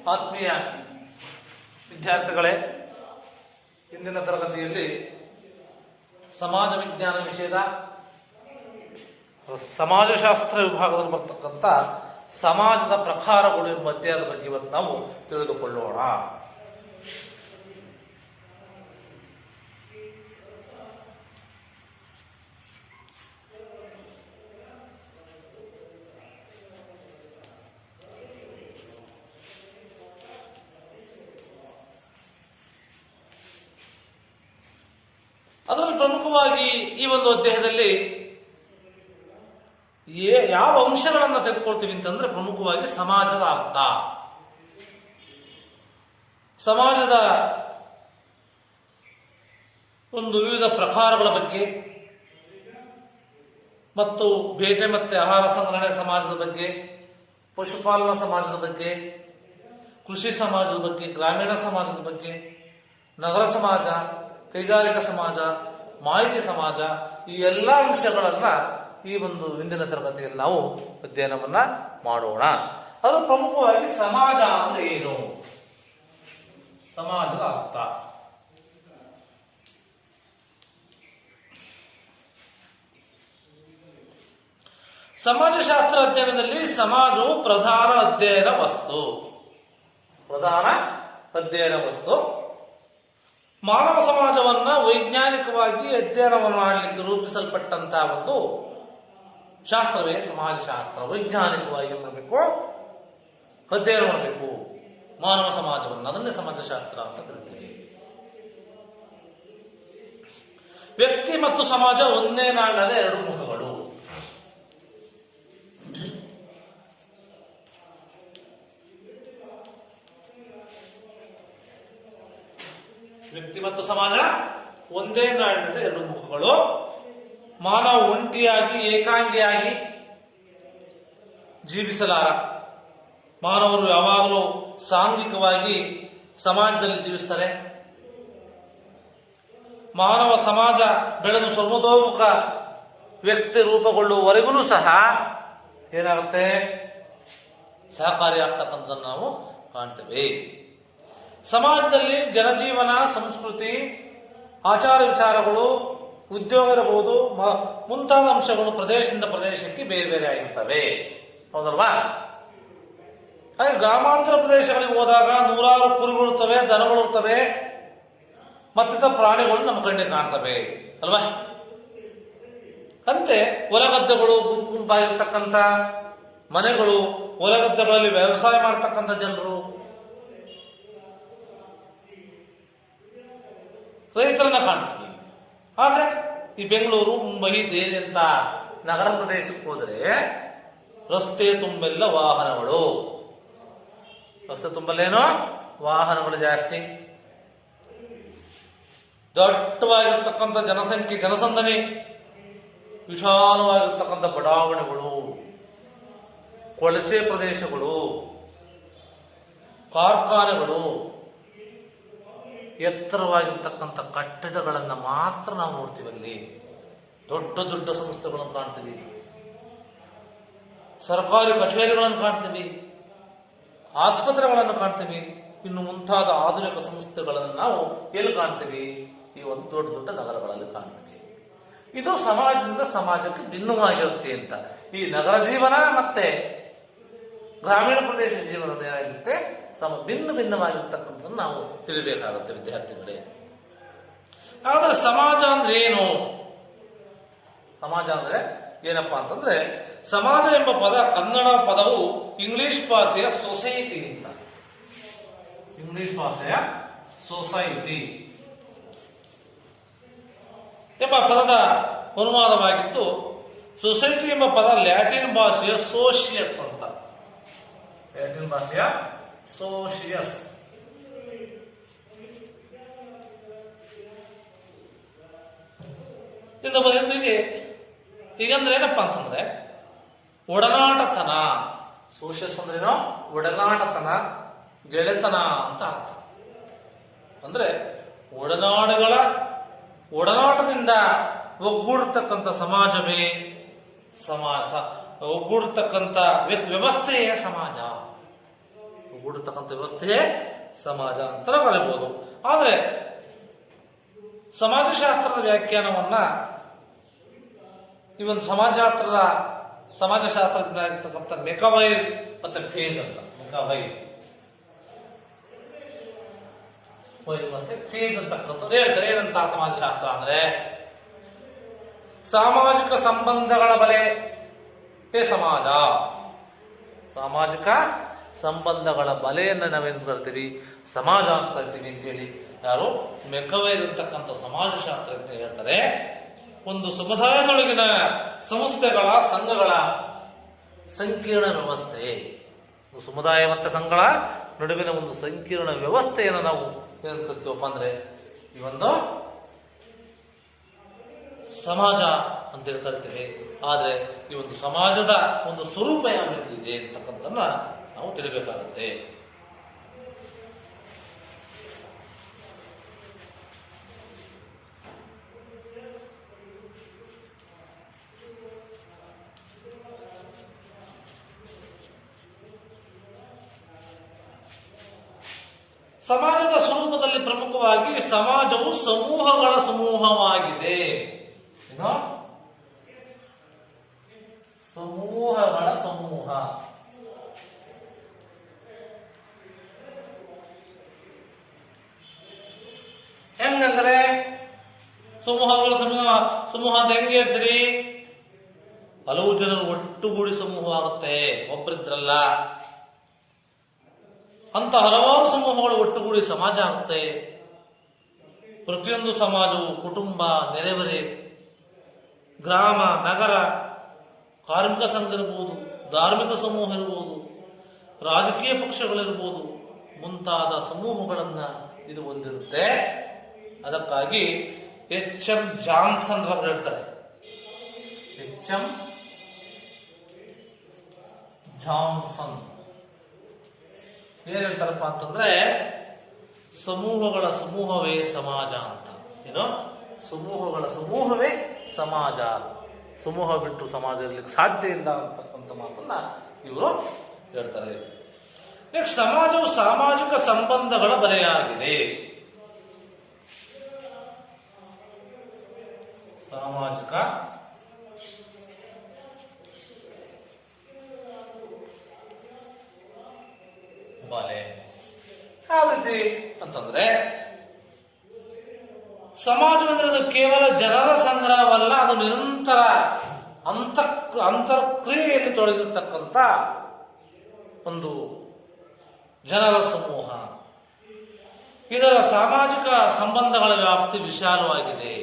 ಆತ್ಮೀಯ ವಿದ್ಯಾರ್ಥಿಗಳೇ, ಇಂದಿನ ತರಗತಿಯಲ್ಲಿ ಸಮಾಜ ವಿಜ್ಞಾನ ವಿಷಯದ ಸಮಾಜಶಾಸ್ತ್ರ ವಿಭಾಗದಲ್ಲಿ ಬರ್ತಕ್ಕಂಥ ಸಮಾಜದ ಪ್ರಕಾರಗಳು ಎಂಬ ಅಧ್ಯಾಯದ ಬಗ್ಗೆ ಇವತ್ತು ನಾವು ತಿಳಿದುಕೊಳ್ಳೋಣ. ಅದರಲ್ಲಿ ಪ್ರಮುಖವಾಗಿ ಈ ಒಂದು ಅಧ್ಯಾಯದಲ್ಲಿ ಯಾವ ಅಂಶಗಳನ್ನು ತೆಗೆದುಕೊಳ್ತೀವಿ ಅಂತಂದ್ರೆ ಪ್ರಮುಖವಾಗಿ ಸಮಾಜದ ಅರ್ಥ, ಸಮಾಜದ ಒಂದು ವಿವಿಧ ಪ್ರಕಾರಗಳ ಬಗ್ಗೆ ಮತ್ತು ಬೇಟೆ ಮತ್ತೆ ಆಹಾರ ಸಂಗ್ರಹಣೆ ಸಮಾಜದ ಬಗ್ಗೆ, ಪಶುಪಾಲನಾ ಸಮಾಜದ ಬಗ್ಗೆ, ಕೃಷಿ ಸಮಾಜದ ಬಗ್ಗೆ, ಗ್ರಾಮೀಣ ಸಮಾಜದ ಬಗ್ಗೆ, ನಗರ ಸಮಾಜ, ಕೈಗಾರಿಕಾ ಸಮಾಜ, ಮಾಹಿತಿ ಸಮಾಜ, ಈ ಎಲ್ಲ ಅಂಶಗಳನ್ನ ಈ ಒಂದು ಇಂದಿನ ತರಗತಿಯಲ್ಲಿ ನಾವು ಅಧ್ಯಯನವನ್ನ ಮಾಡೋಣ. ಅದು ಪ್ರಮುಖವಾಗಿ ಸಮಾಜ ಅಂದ್ರೆ ಏನು, ಸಮಾಜದ ಅರ್ಥ. ಸಮಾಜಶಾಸ್ತ್ರ ಅಧ್ಯಯನದಲ್ಲಿ ಸಮಾಜವು ಪ್ರಧಾನ ಅಧ್ಯಯನ ವಸ್ತು. ಮಾನವ ಸಮಾಜವನ್ನ ವೈಜ್ಞಾನಿಕವಾಗಿ ಅಧ್ಯಯನವನ್ನು ಮಾಡಲಿಕ್ಕೆ ರೂಪಿಸಲ್ಪಟ್ಟಂತಹ ಒಂದು ಶಾಸ್ತ್ರವೇ ಸಮಾಜಶಾಸ್ತ್ರ. ವೈಜ್ಞಾನಿಕವಾಗಿ ಏನು ಮಾಡಬೇಕು, ಅಧ್ಯಯನ ಮಾಡಬೇಕು ಮಾನವ ಸಮಾಜವನ್ನು, ಅದನ್ನೇ ಸಮಾಜಶಾಸ್ತ್ರ ಅಂತ ಕರಿತೀವಿ. ವ್ಯಕ್ತಿ ಮತ್ತು ಸಮಾಜ ಒಂದೇ ನಾಣ್ಯದ ಎರಡು ಮುಖಗಳು. ವ್ಯಕ್ತಿ ಮತ್ತು ಸಮಾಜ ಒಂದೇ ನಾಣ್ಯದ ಎರಡು ಮುಖಗಳು. ಮಾನವ ಒಂಟಿಯಾಗಿ ಏಕಾಂಗಿಯಾಗಿ ಜೀವಿಸಲಾರ. ಮಾನವರು ಯಾವಾಗಲೂ ಸಾಂಘಿಕವಾಗಿ ಸಮಾಜದಲ್ಲಿ ಜೀವಿಸ್ತಾರೆ. ಮಾನವ ಸಮಾಜ ಬೆಳೆದು ಸರ್ವತೋಮುಖ ವ್ಯಕ್ತಿ ರೂಪುಗೊಳ್ಳುವವರೆಗೂ ಸಹ ಏನಾಗುತ್ತೆ, ಸಹಕಾರಿಯಾಗ್ತಕ್ಕಂಥದ್ದನ್ನು ನಾವು ಕಾಣ್ತೇವೆ. ಸಮಾಜದಲ್ಲಿ ಜನಜೀವನ, ಸಂಸ್ಕೃತಿ, ಆಚಾರ ವಿಚಾರಗಳು, ಉದ್ಯೋಗ ಇರಬಹುದು, ಮುಂತಾದ ಅಂಶಗಳು ಪ್ರದೇಶದಿಂದ ಪ್ರದೇಶಕ್ಕೆ ಬೇರೆ ಬೇರೆ ಆಗಿರ್ತವೆ, ಹೌದಲ್ವಾ? ಹಾಗೆ ಗ್ರಾಮಾಂತರ ಪ್ರದೇಶಗಳಿಗೆ ಹೋದಾಗ ನೂರಾರು ಕುರಿಗಳಿರ್ತವೆ, ದನಗಳಿರ್ತವೆ, ಮತ್ತಿತರ ಪ್ರಾಣಿಗಳು ನಮ್ಮ ಕಣ್ಣಿಗೆ ಕಾಣ್ತವೆ ಅಲ್ವಾ? ಅಂತೆ ಹೊಲಗದ್ದೆಗಳು, ಗುಂಪಾಗಿರ್ತಕ್ಕಂಥ ಮನೆಗಳು, ಹೊಲಗದ್ದೆಗಳಲ್ಲಿ ವ್ಯವಸಾಯ ಮಾಡತಕ್ಕಂಥ ಜನರು, ರೈತರನ್ನ ಕಾಣ್ತೀವಿ. ಆದ್ರೆ ಈ ಬೆಂಗಳೂರು, ಮುಂಬೈ, ದೆಹಲಿ ಅಂತ ನಗರ ಪ್ರದೇಶಕ್ಕೆ ಹೋದರೆ ರಸ್ತೆ ತುಂಬೆಲ್ಲ ವಾಹನಗಳು. ರಸ್ತೆ ತುಂಬಲ್ಲೇನೋ ವಾಹನಗಳು ಜಾಸ್ತಿ. ದಟ್ಟವಾಗಿರ್ತಕ್ಕಂಥ ಜನಸಂಖ್ಯೆ, ಜನಸಂದಣಿ, ವಿಶಾಲವಾಗಿರ್ತಕ್ಕಂಥ ಬಡಾವಣೆಗಳು, ಕೊಳಚೆ ಪ್ರದೇಶಗಳು, ಕಾರ್ಖಾನೆಗಳು, ಎತ್ತರವಾಗಿರ್ತಕ್ಕಂಥ ಕಟ್ಟಡಗಳನ್ನು ಮಾತ್ರ ನಾವು ನೋಡ್ತೀವಿ. ಅಲ್ಲಿ ದೊಡ್ಡ ದೊಡ್ಡ ಸಂಸ್ಥೆಗಳನ್ನು ಕಾಣ್ತೀವಿ, ಸರ್ಕಾರಿ ಕಚೇರಿಗಳನ್ನು ಕಾಣ್ತೀವಿ, ಆಸ್ಪತ್ರೆಗಳನ್ನು ಕಾಣ್ತೀವಿ, ಇನ್ನು ಮುಂತಾದ ಆಧುನಿಕ ಸಂಸ್ಥೆಗಳನ್ನು ನಾವು ಎಲ್ಲಿ ಕಾಣ್ತೀವಿ? ಈ ಒಂದು ದೊಡ್ಡ ದೊಡ್ಡ ನಗರಗಳಲ್ಲಿ ಕಾಣ್ತೀವಿ. ಇದು ಸಮಾಜದಿಂದ ಸಮಾಜಕ್ಕೆ ಭಿನ್ನವಾಗಿರುತ್ತೆ ಅಂತ. ಈ ನಗರ ಜೀವನ ಮತ್ತೆ ಗ್ರಾಮೀಣ ಪ್ರದೇಶ ಜೀವನದ ಏನಾಗಿರುತ್ತೆ, ಭಿನ್ನವಾಗಿರ್ತಕ್ಕಂಥದ್ದು ನಾವು ತಿಳಿಬೇಕಾಗುತ್ತೆ ವಿದ್ಯಾರ್ಥಿಗಳೇ. ಹಾಗಾದ್ರೆ ಸಮಾಜ ಅಂದ್ರೆ ಏನು? ಸಮಾಜ ಅಂದ್ರೆ ಏನಪ್ಪಾ ಅಂತಂದ್ರೆ, ಸಮಾಜ ಎಂಬ ಪದ ಕನ್ನಡ ಪದವು ಇಂಗ್ಲಿಷ್ ಭಾಷೆಯ ಸೊಸೈಟಿ ಅಂತ, ಇಂಗ್ಲಿಷ್ ಭಾಷೆಯ ಸೊಸೈಟಿ ಎಂಬ ಪದದ ಅನುವಾದವಾಗಿದ್ದು, ಸೊಸೈಟಿ ಎಂಬ ಪದ ಲ್ಯಾಟಿನ್ ಭಾಷೆಯ ಸೋಷಿಯಸ್ ಅಂತ, ಲ್ಯಾಟಿನ್ ಭಾಷೆಯ ಸೋಷಿಯಸ್. ಇಂದ ಬಂದಿದ್ದೀವಿ. ಹೀಗಂದ್ರೆ ಏನಪ್ಪಾ ಅಂತಂದ್ರೆ ಒಡನಾಟತನ. ಸೋಷಿಯಸ್ ಅಂದ್ರೇನೋ ಒಡನಾಟತನ, ಗೆಳೆತನ ಅಂತ ಅರ್ಥ. ಅಂದ್ರೆ ಒಡನಾಟದಿಂದ ಒಗ್ಗೂಡತಕ್ಕಂಥ ಸಮಾಜವೇ ಒಗ್ಗೂಡತಕ್ಕಂಥ ವ್ಯವಸ್ಥೆಯೇ ಸಮಾಜ. ಒಗ್ಗೂಡಿರ್ತಕ್ಕಂಥ ವ್ಯವಸ್ಥೆಯೇ ಸಮಾಜ ಅಂತ ಕರೀಬಹುದು. ಆದರೆ ಸಮಾಜಶಾಸ್ತ್ರದ ವ್ಯಾಖ್ಯಾನವನ್ನ ಈ ಒಂದು ಸಮಾಜಶಾಸ್ತ್ರಜ್ಞರಾಗಿರ್ತಕ್ಕಂಥ ಮೆಕವೈರ್ ಮತ್ತೆ ಫೇಜ್ ಅಂತ, ಮೆಕವೈರ್ ಮತ್ತೆ ಫೇಜ್ ಅಂತಕ್ಕಂಥದ್ದು ಹೇಳ್ತಾರೆ. ಏನಂತ ಸಮಾಜಶಾಸ್ತ್ರ ಅಂದ್ರೆ ಸಾಮಾಜಿಕ ಸಂಬಂಧಗಳ ಬಲೆ ಸಮಾಜ. ಸಾಮಾಜಿಕ ಸಂಬಂಧಗಳ ಬಲೆಯನ್ನು ನಾವೇನು ಕರಿತೀವಿ, ಸಮಾಜ ಅಂತ ಕರಿತೀವಿ ಅಂತೇಳಿ ಯಾರು ಮೆಕವೈರ್ ಅಂತಕ್ಕಂಥ ಸಮಾಜಶಾಸ್ತ್ರಜ್ಞ ಹೇಳ್ತಾರೆ. ಒಂದು ಸಮುದಾಯದೊಳಗಿನ ಸಂಸ್ಥೆಗಳ ಸಂಘಗಳ ಸಂಕೀರ್ಣ ವ್ಯವಸ್ಥೆ, ಸಮುದಾಯ ಮತ್ತು ಸಂಘಗಳ ನಡುವಿನ ಒಂದು ಸಂಕೀರ್ಣ ವ್ಯವಸ್ಥೆಯನ್ನು ನಾವು ಏನು ಕರಿತೀವಪ್ಪ ಅಂದ್ರೆ ಈ ಒಂದು ಸಮಾಜ ಅಂತೇಳಿ ಕರಿತೀವಿ. ಆದರೆ ಈ ಒಂದು ಸಮಾಜದ ಒಂದು ಸ್ವರೂಪ ಯಾವ ರೀತಿ ಇದೆ ಅಂತಕ್ಕಂಥನ್ನ ನಾವು ತಿಳಿಬೇಕಾಗತ್ತೆ. ಸಮಾಜದ ಸ್ವರೂಪದಲ್ಲಿ ಪ್ರಮುಖವಾಗಿ ಸಮಾಜವು ಸಮೂಹಗಳ ಸಮೂಹವಾಗಿದೆ. ಏನು? ಸಮೂಹಗಳ ಸಮೂಹ. ಹೆಂಗಂದ್ರೆ ಸಮೂಹಗಳ ಸಮೂಹ ಅಂತ ಹೆಂಗೆ ಹೇಳ್ತೀರಿ? ಹಲವು ಜನರು ಒಟ್ಟುಗೂಡಿ ಸಮೂಹವಾಗುತ್ತೆ, ಒಬ್ಬರಿದ್ರಲ್ಲ. ಅಂತ ಹಲವಾರು ಸಮೂಹಗಳು ಒಟ್ಟುಗೂಡಿ ಸಮಾಜ ಆಗುತ್ತೆ. ಪ್ರತಿಯೊಂದು ಸಮಾಜವು ಕುಟುಂಬ, ನೆರೆಹೊರೆ, ಗ್ರಾಮ, ನಗರ, ಕಾರ್ಮಿಕ ಸಂಘ ಇರ್ಬೋದು, ಧಾರ್ಮಿಕ ಸಮೂಹ ಇರ್ಬೋದು, ರಾಜಕೀಯ ಪಕ್ಷಗಳಿರ್ಬೋದು, ಮುಂತಾದ ಸಮೂಹಗಳನ್ನ ಇದು ಹೊಂದಿರುತ್ತೆ. ಅದಕ್ಕಾಗಿ ಎಚ್.ಎಂ. ಜಾನ್ಸನ್ ರವರು ಹೇಳ್ತಾರೆ, ಎಚ್.ಎಂ. ಜಾನ್ಸನ್ ಏನ್ ಹೇಳ್ತಾರಪ್ಪ ಅಂತಂದ್ರೆ ಸಮೂಹಗಳ ಸಮೂಹವೇ ಸಮಾಜ ಅಂತ. ಏನು? ಸಮೂಹಗಳ ಸಮೂಹವೇ ಸಮಾಜ, ಸಮೂಹ ಬಿಟ್ಟು ಸಮಾಜ ಇರ್ಲಿಕ್ಕೆ ಸಾಧ್ಯ ಇಲ್ಲ ಅಂತಕ್ಕಂಥ ಮಾತನ್ನ ಇವರು ಹೇಳ್ತಾರೆ. ನೆಕ್ಸ್ಟ್, ಸಮಾಜವು ಸಾಮಾಜಿಕ ಸಂಬಂಧಗಳ ಬಲೆಯಾಗಿದೆ. ಸಾಮಾಜಿಕ ಬಲೆ ಯಾವ ರೀತಿ ಅಂತಂದ್ರೆ ಸಮಾಜವೆಂದರೆ ಕೇವಲ ಜನರ ಸಂಗ್ರಹವಲ್ಲ, ಅದು ನಿರಂತರ ಅಂತರ್ಕ್ರಿಯೆಯಲ್ಲಿ ತೊಡಗಿರ್ತಕ್ಕಂಥ ಒಂದು ಜನರ ಸಮೂಹ. ಇದರ ಸಾಮಾಜಿಕ ಸಂಬಂಧಗಳ ವ್ಯಾಪ್ತಿ ವಿಶಾಲವಾಗಿದೆ.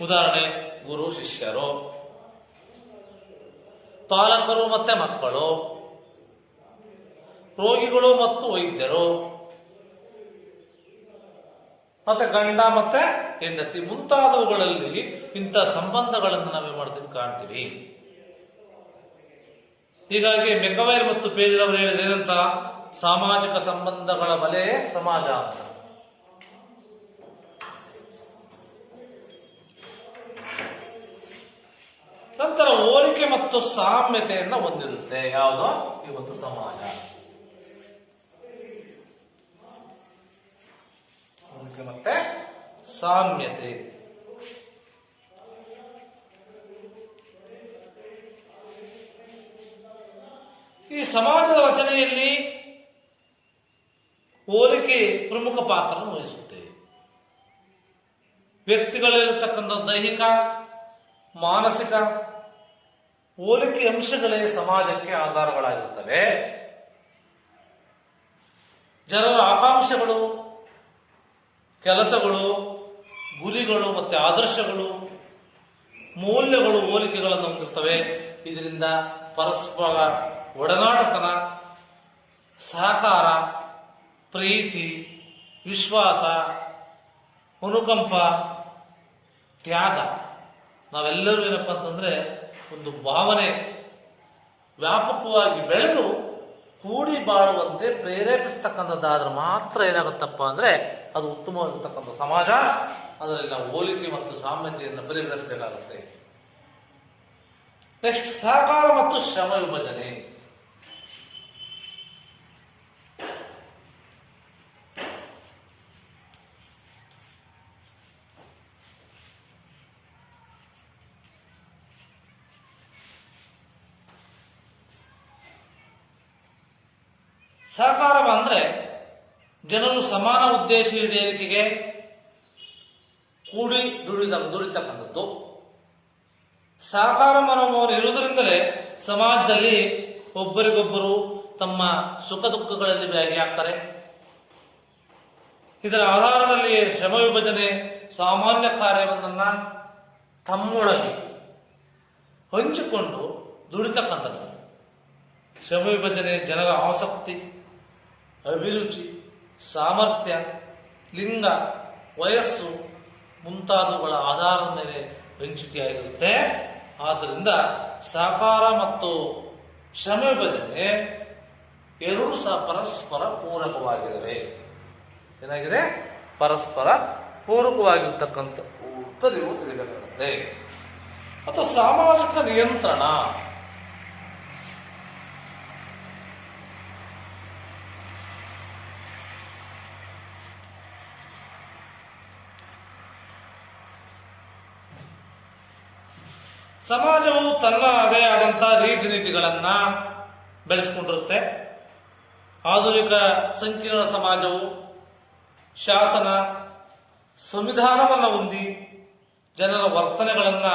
ಉದಾಹರಣೆ, ಗುರು ಶಿಷ್ಯರು, ಪಾಲಕರು ಮತ್ತೆ ಮಕ್ಕಳು, ರೋಗಿಗಳು ಮತ್ತು ವೈದ್ಯರು, ಮತ್ತೆ ಗಂಡ ಮತ್ತೆ ಹೆಂಡತಿ ಮುಂತಾದವುಗಳಲ್ಲಿ ಇಂಥ ಸಂಬಂಧಗಳನ್ನು ನಾವೇ ಮಾಡ್ತೀವಿ, ಕಾಣ್ತೀವಿ. ಹೀಗಾಗಿ ಮೆಕವೈರ್ ಮತ್ತು ಪೇಜ್ ಅವರು ಹೇಳಿದ್ರೆ ಏನಂತ, ಸಾಮಾಜಿಕ ಸಂಬಂಧಗಳ ಬಲೆ ಸಮಾಜ ಅಂತ. ನಂತರ ಹೋಲಿಕೆ ಮತ್ತು ಸಾಮ್ಯತೆಯನ್ನ ಹೊಂದಿರುತ್ತೆ ಯಾವುದೋ ಈ ಒಂದು ಸಮಾಜ. ಹೋಲಿಕೆ ಮತ್ತೆ ಸಾಮ್ಯತೆ. ಈ ಸಮಾಜದ ರಚನೆಯಲ್ಲಿ ಹೋಲಿಕೆ ಪ್ರಮುಖ ಪಾತ್ರ ವಹಿಸುತ್ತೆ. ವ್ಯಕ್ತಿಗಳಲ್ಲಿರತಕ್ಕಂಥ ದೈಹಿಕ, ಮಾನಸಿಕ ಹೋಲಿಕೆ ಅಂಶಗಳೇ ಸಮಾಜಕ್ಕೆ ಆಧಾರಗಳಾಗಿರುತ್ತವೆ. ಜನರ ಆಕಾಂಕ್ಷೆಗಳು, ಕೆಲಸಗಳು, ಗುರಿಗಳು ಮತ್ತೆ ಆದರ್ಶಗಳು, ಮೌಲ್ಯಗಳು ಹೋಲಿಕೆಗಳನ್ನು ಹೊಂದಿರ್ತವೆ. ಇದರಿಂದ ಪರಸ್ಪರ ಒಡನಾಟತನ, ಸಹಕಾರ, ಪ್ರೀತಿ, ವಿಶ್ವಾಸ, ಅನುಕಂಪ, ತ್ಯಾಗ ನಾವೆಲ್ಲರೂ ಏನಪ್ಪ ಅಂತಂದ್ರೆ ಒಂದು ಭಾವನೆ ವ್ಯಾಪಕವಾಗಿ ಬೆಳೆದು ಕೂಡಿ ಬಾಳುವಂತೆ ಪ್ರೇರೇಪಿಸ್ತಕ್ಕಂಥದ್ದಾದ್ರೆ ಮಾತ್ರ ಏನಾಗುತ್ತಪ್ಪ ಅಂದ್ರೆ ಅದು ಉತ್ತಮವಾಗಿರ್ತಕ್ಕಂಥ ಸಮಾಜ. ಅದರಲ್ಲಿ ನಾವು ಹೋಲಿಕೆ ಮತ್ತು ಸಾಮ್ಯತೆಯನ್ನು ಪರಿಗಣಿಸಬೇಕಾಗುತ್ತೆ. ನೆಕ್ಸ್ಟ್, ಸಹಕಾರ ಮತ್ತು ಶ್ರಮ ವಿಭಜನೆ. ಸಹಕಾರ ಅಂದರೆ ಜನರು ಸಮಾನ ಉದ್ದೇಶ ಈಡೇರಿಕೆಗೆ ಕೂಡಿ ದುಡಿತಕ್ಕಂಥದ್ದು. ಸಹಕಾರ ಮನೋಭಾವನೆ ಇರುವುದರಿಂದಲೇ ಸಮಾಜದಲ್ಲಿ ಒಬ್ಬರಿಗೊಬ್ಬರು ತಮ್ಮ ಸುಖ ದುಃಖಗಳಲ್ಲಿ ಭಾಗಿಯಾಗ್ತಾರೆ. ಇದರ ಆಧಾರದಲ್ಲಿ ಶ್ರಮ ವಿಭಜನೆ ಸಾಮಾನ್ಯ ಕಾರ್ಯವನ್ನ ತಮ್ಮೊಳಗೆ ಹಂಚಿಕೊಂಡು ದುಡಿತಕ್ಕಂಥದ್ದು. ಶ್ರಮ ವಿಭಜನೆ ಜನರ ಆಸಕ್ತಿ, ಅಭಿರುಚಿ, ಸಾಮರ್ಥ್ಯ, ಲಿಂಗ, ವಯಸ್ಸು ಮುಂತಾದವುಗಳ ಆಧಾರದ ಮೇಲೆ ಹಂಚಿಕೆಯಾಗಿರುತ್ತೆ. ಆದ್ದರಿಂದ ಸಹಕಾರ ಮತ್ತು ಶ್ರಮ ವಿಭಜನೆ ಎರಡೂ ಸಹ ಪರಸ್ಪರ ಪೂರಕವಾಗಿವೆ. ಏನಾಗಿದೆ? ಪರಸ್ಪರ ಪೂರಕವಾಗಿರ್ತಕ್ಕಂಥ ನೀವು ತಿಳಿಬೇಕಾಗುತ್ತೆ. ಅಥವಾ ಸಾಮಾಜಿಕ ನಿಯಂತ್ರಣ. ಸಮಾಜವು ತನ್ನದೇ ಆದಂತಹ ರೀತಿ ನೀತಿಗಳನ್ನ ಬೆಳೆಸಿಕೊಂಡಿರುತ್ತೆ. ಆಧುನಿಕ ಸಂಕೀರ್ಣ ಸಮಾಜವು ಶಾಸನ, ಸಂವಿಧಾನವನ್ನು ಹೊಂದಿ ಜನರ ವರ್ತನೆಗಳನ್ನ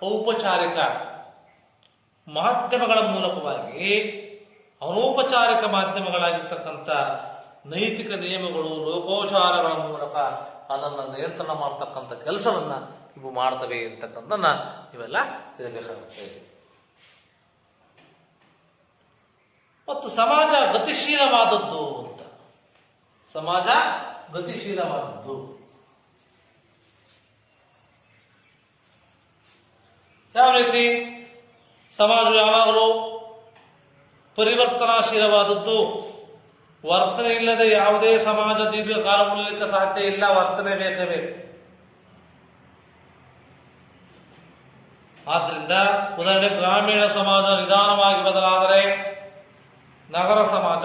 ಔಪಚಾರಿಕ ಮಾಧ್ಯಮಗಳ ಮೂಲಕವಾಗಿ ಅನೌಪಚಾರಿಕ ಮಾಧ್ಯಮಗಳಾಗಿರ್ತಕ್ಕಂಥ ನೈತಿಕ ನಿಯಮಗಳು, ಲೋಕೋಚಾರಗಳ ಮೂಲಕ ಅದನ್ನು ನಿಯಂತ್ರಣ ಮಾಡತಕ್ಕಂಥ ಕೆಲಸವನ್ನ ಇವು ಮಾಡ್ತವೆ ಅಂತಕ್ಕಂಥನ್ನ ಇವೆಲ್ಲ ತಿಳಿಬೇಕಾಗುತ್ತೆ. ಮತ್ತು ಸಮಾಜ ಗತಿಶೀಲವಾದದ್ದು ಅಂತ. ಸಮಾಜ ಗತಿಶೀಲವಾದದ್ದು ಯಾವ ರೀತಿ? ಸಮಾಜ ಯಾವಾಗಲೂ ಪರಿವರ್ತನಾಶೀಲವಾದದ್ದು. ವರ್ತನೆ ಇಲ್ಲದೆ ಯಾವುದೇ ಸಮಾಜ ದೀರ್ಘಕಾಲ ಉಳಿಲಿಕ್ಕೆ ಸಾಧ್ಯ ಇಲ್ಲ. ವರ್ತನೆ ಬೇಕೇ ಬೇಕು. ಆದ್ರಿಂದ ಉದಾಹರಣೆ, ಗ್ರಾಮೀಣ ಸಮಾಜ ನಿಧಾನವಾಗಿ ಬದಲಾದರೆ ನಗರ ಸಮಾಜ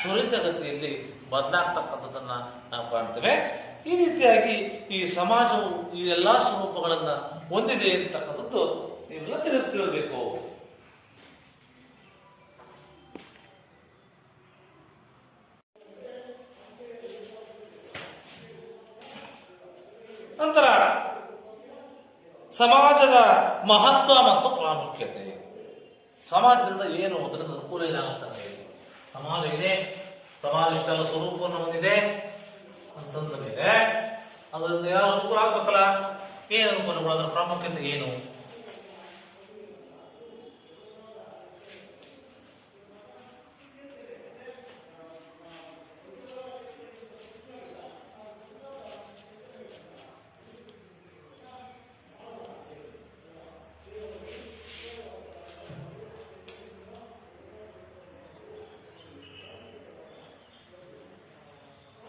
ತ್ವರಿತಗತಿಯಲ್ಲಿ ಬದಲಾಗ್ತಕ್ಕಂಥದ್ದನ್ನ ನಾವು ಕಾಣ್ತೇವೆ. ಈ ರೀತಿಯಾಗಿ ಈ ಸಮಾಜವು ಈ ಎಲ್ಲಾ ಸ್ವರೂಪಗಳನ್ನ ಹೊಂದಿದೆ ಅಂತಕ್ಕಂಥದ್ದು ನೀವೆಲ್ಲ ತಿಳಿಬೇಕು. ನಂತರ ಸಮಾಜದ ಮಹತ್ವ ಮತ್ತು ಪ್ರಾಮುಖ್ಯತೆ. ಸಮಾಜದಿಂದ ಏನು, ಅದರಿಂದ ಅನುಕೂಲ ಏನಾಗುತ್ತದೆ? ಸಮಾಜ ಇದೆ, ಸಮಾಜ ಇಷ್ಟೆಲ್ಲ ಸ್ವರೂಪವನ್ನು ಹೊಂದಿದೆ ಅಂತಂದ ಮೇಲೆ ಅದರಿಂದ ಯಾರು ಅನುಕೂಲ ಆಗ್ಬೇಕಲ್ಲ? ಏನು ಅನುಕೂಲಗಳು? ಅದರ ಪ್ರಾಮುಖ್ಯತೆ ಏನು?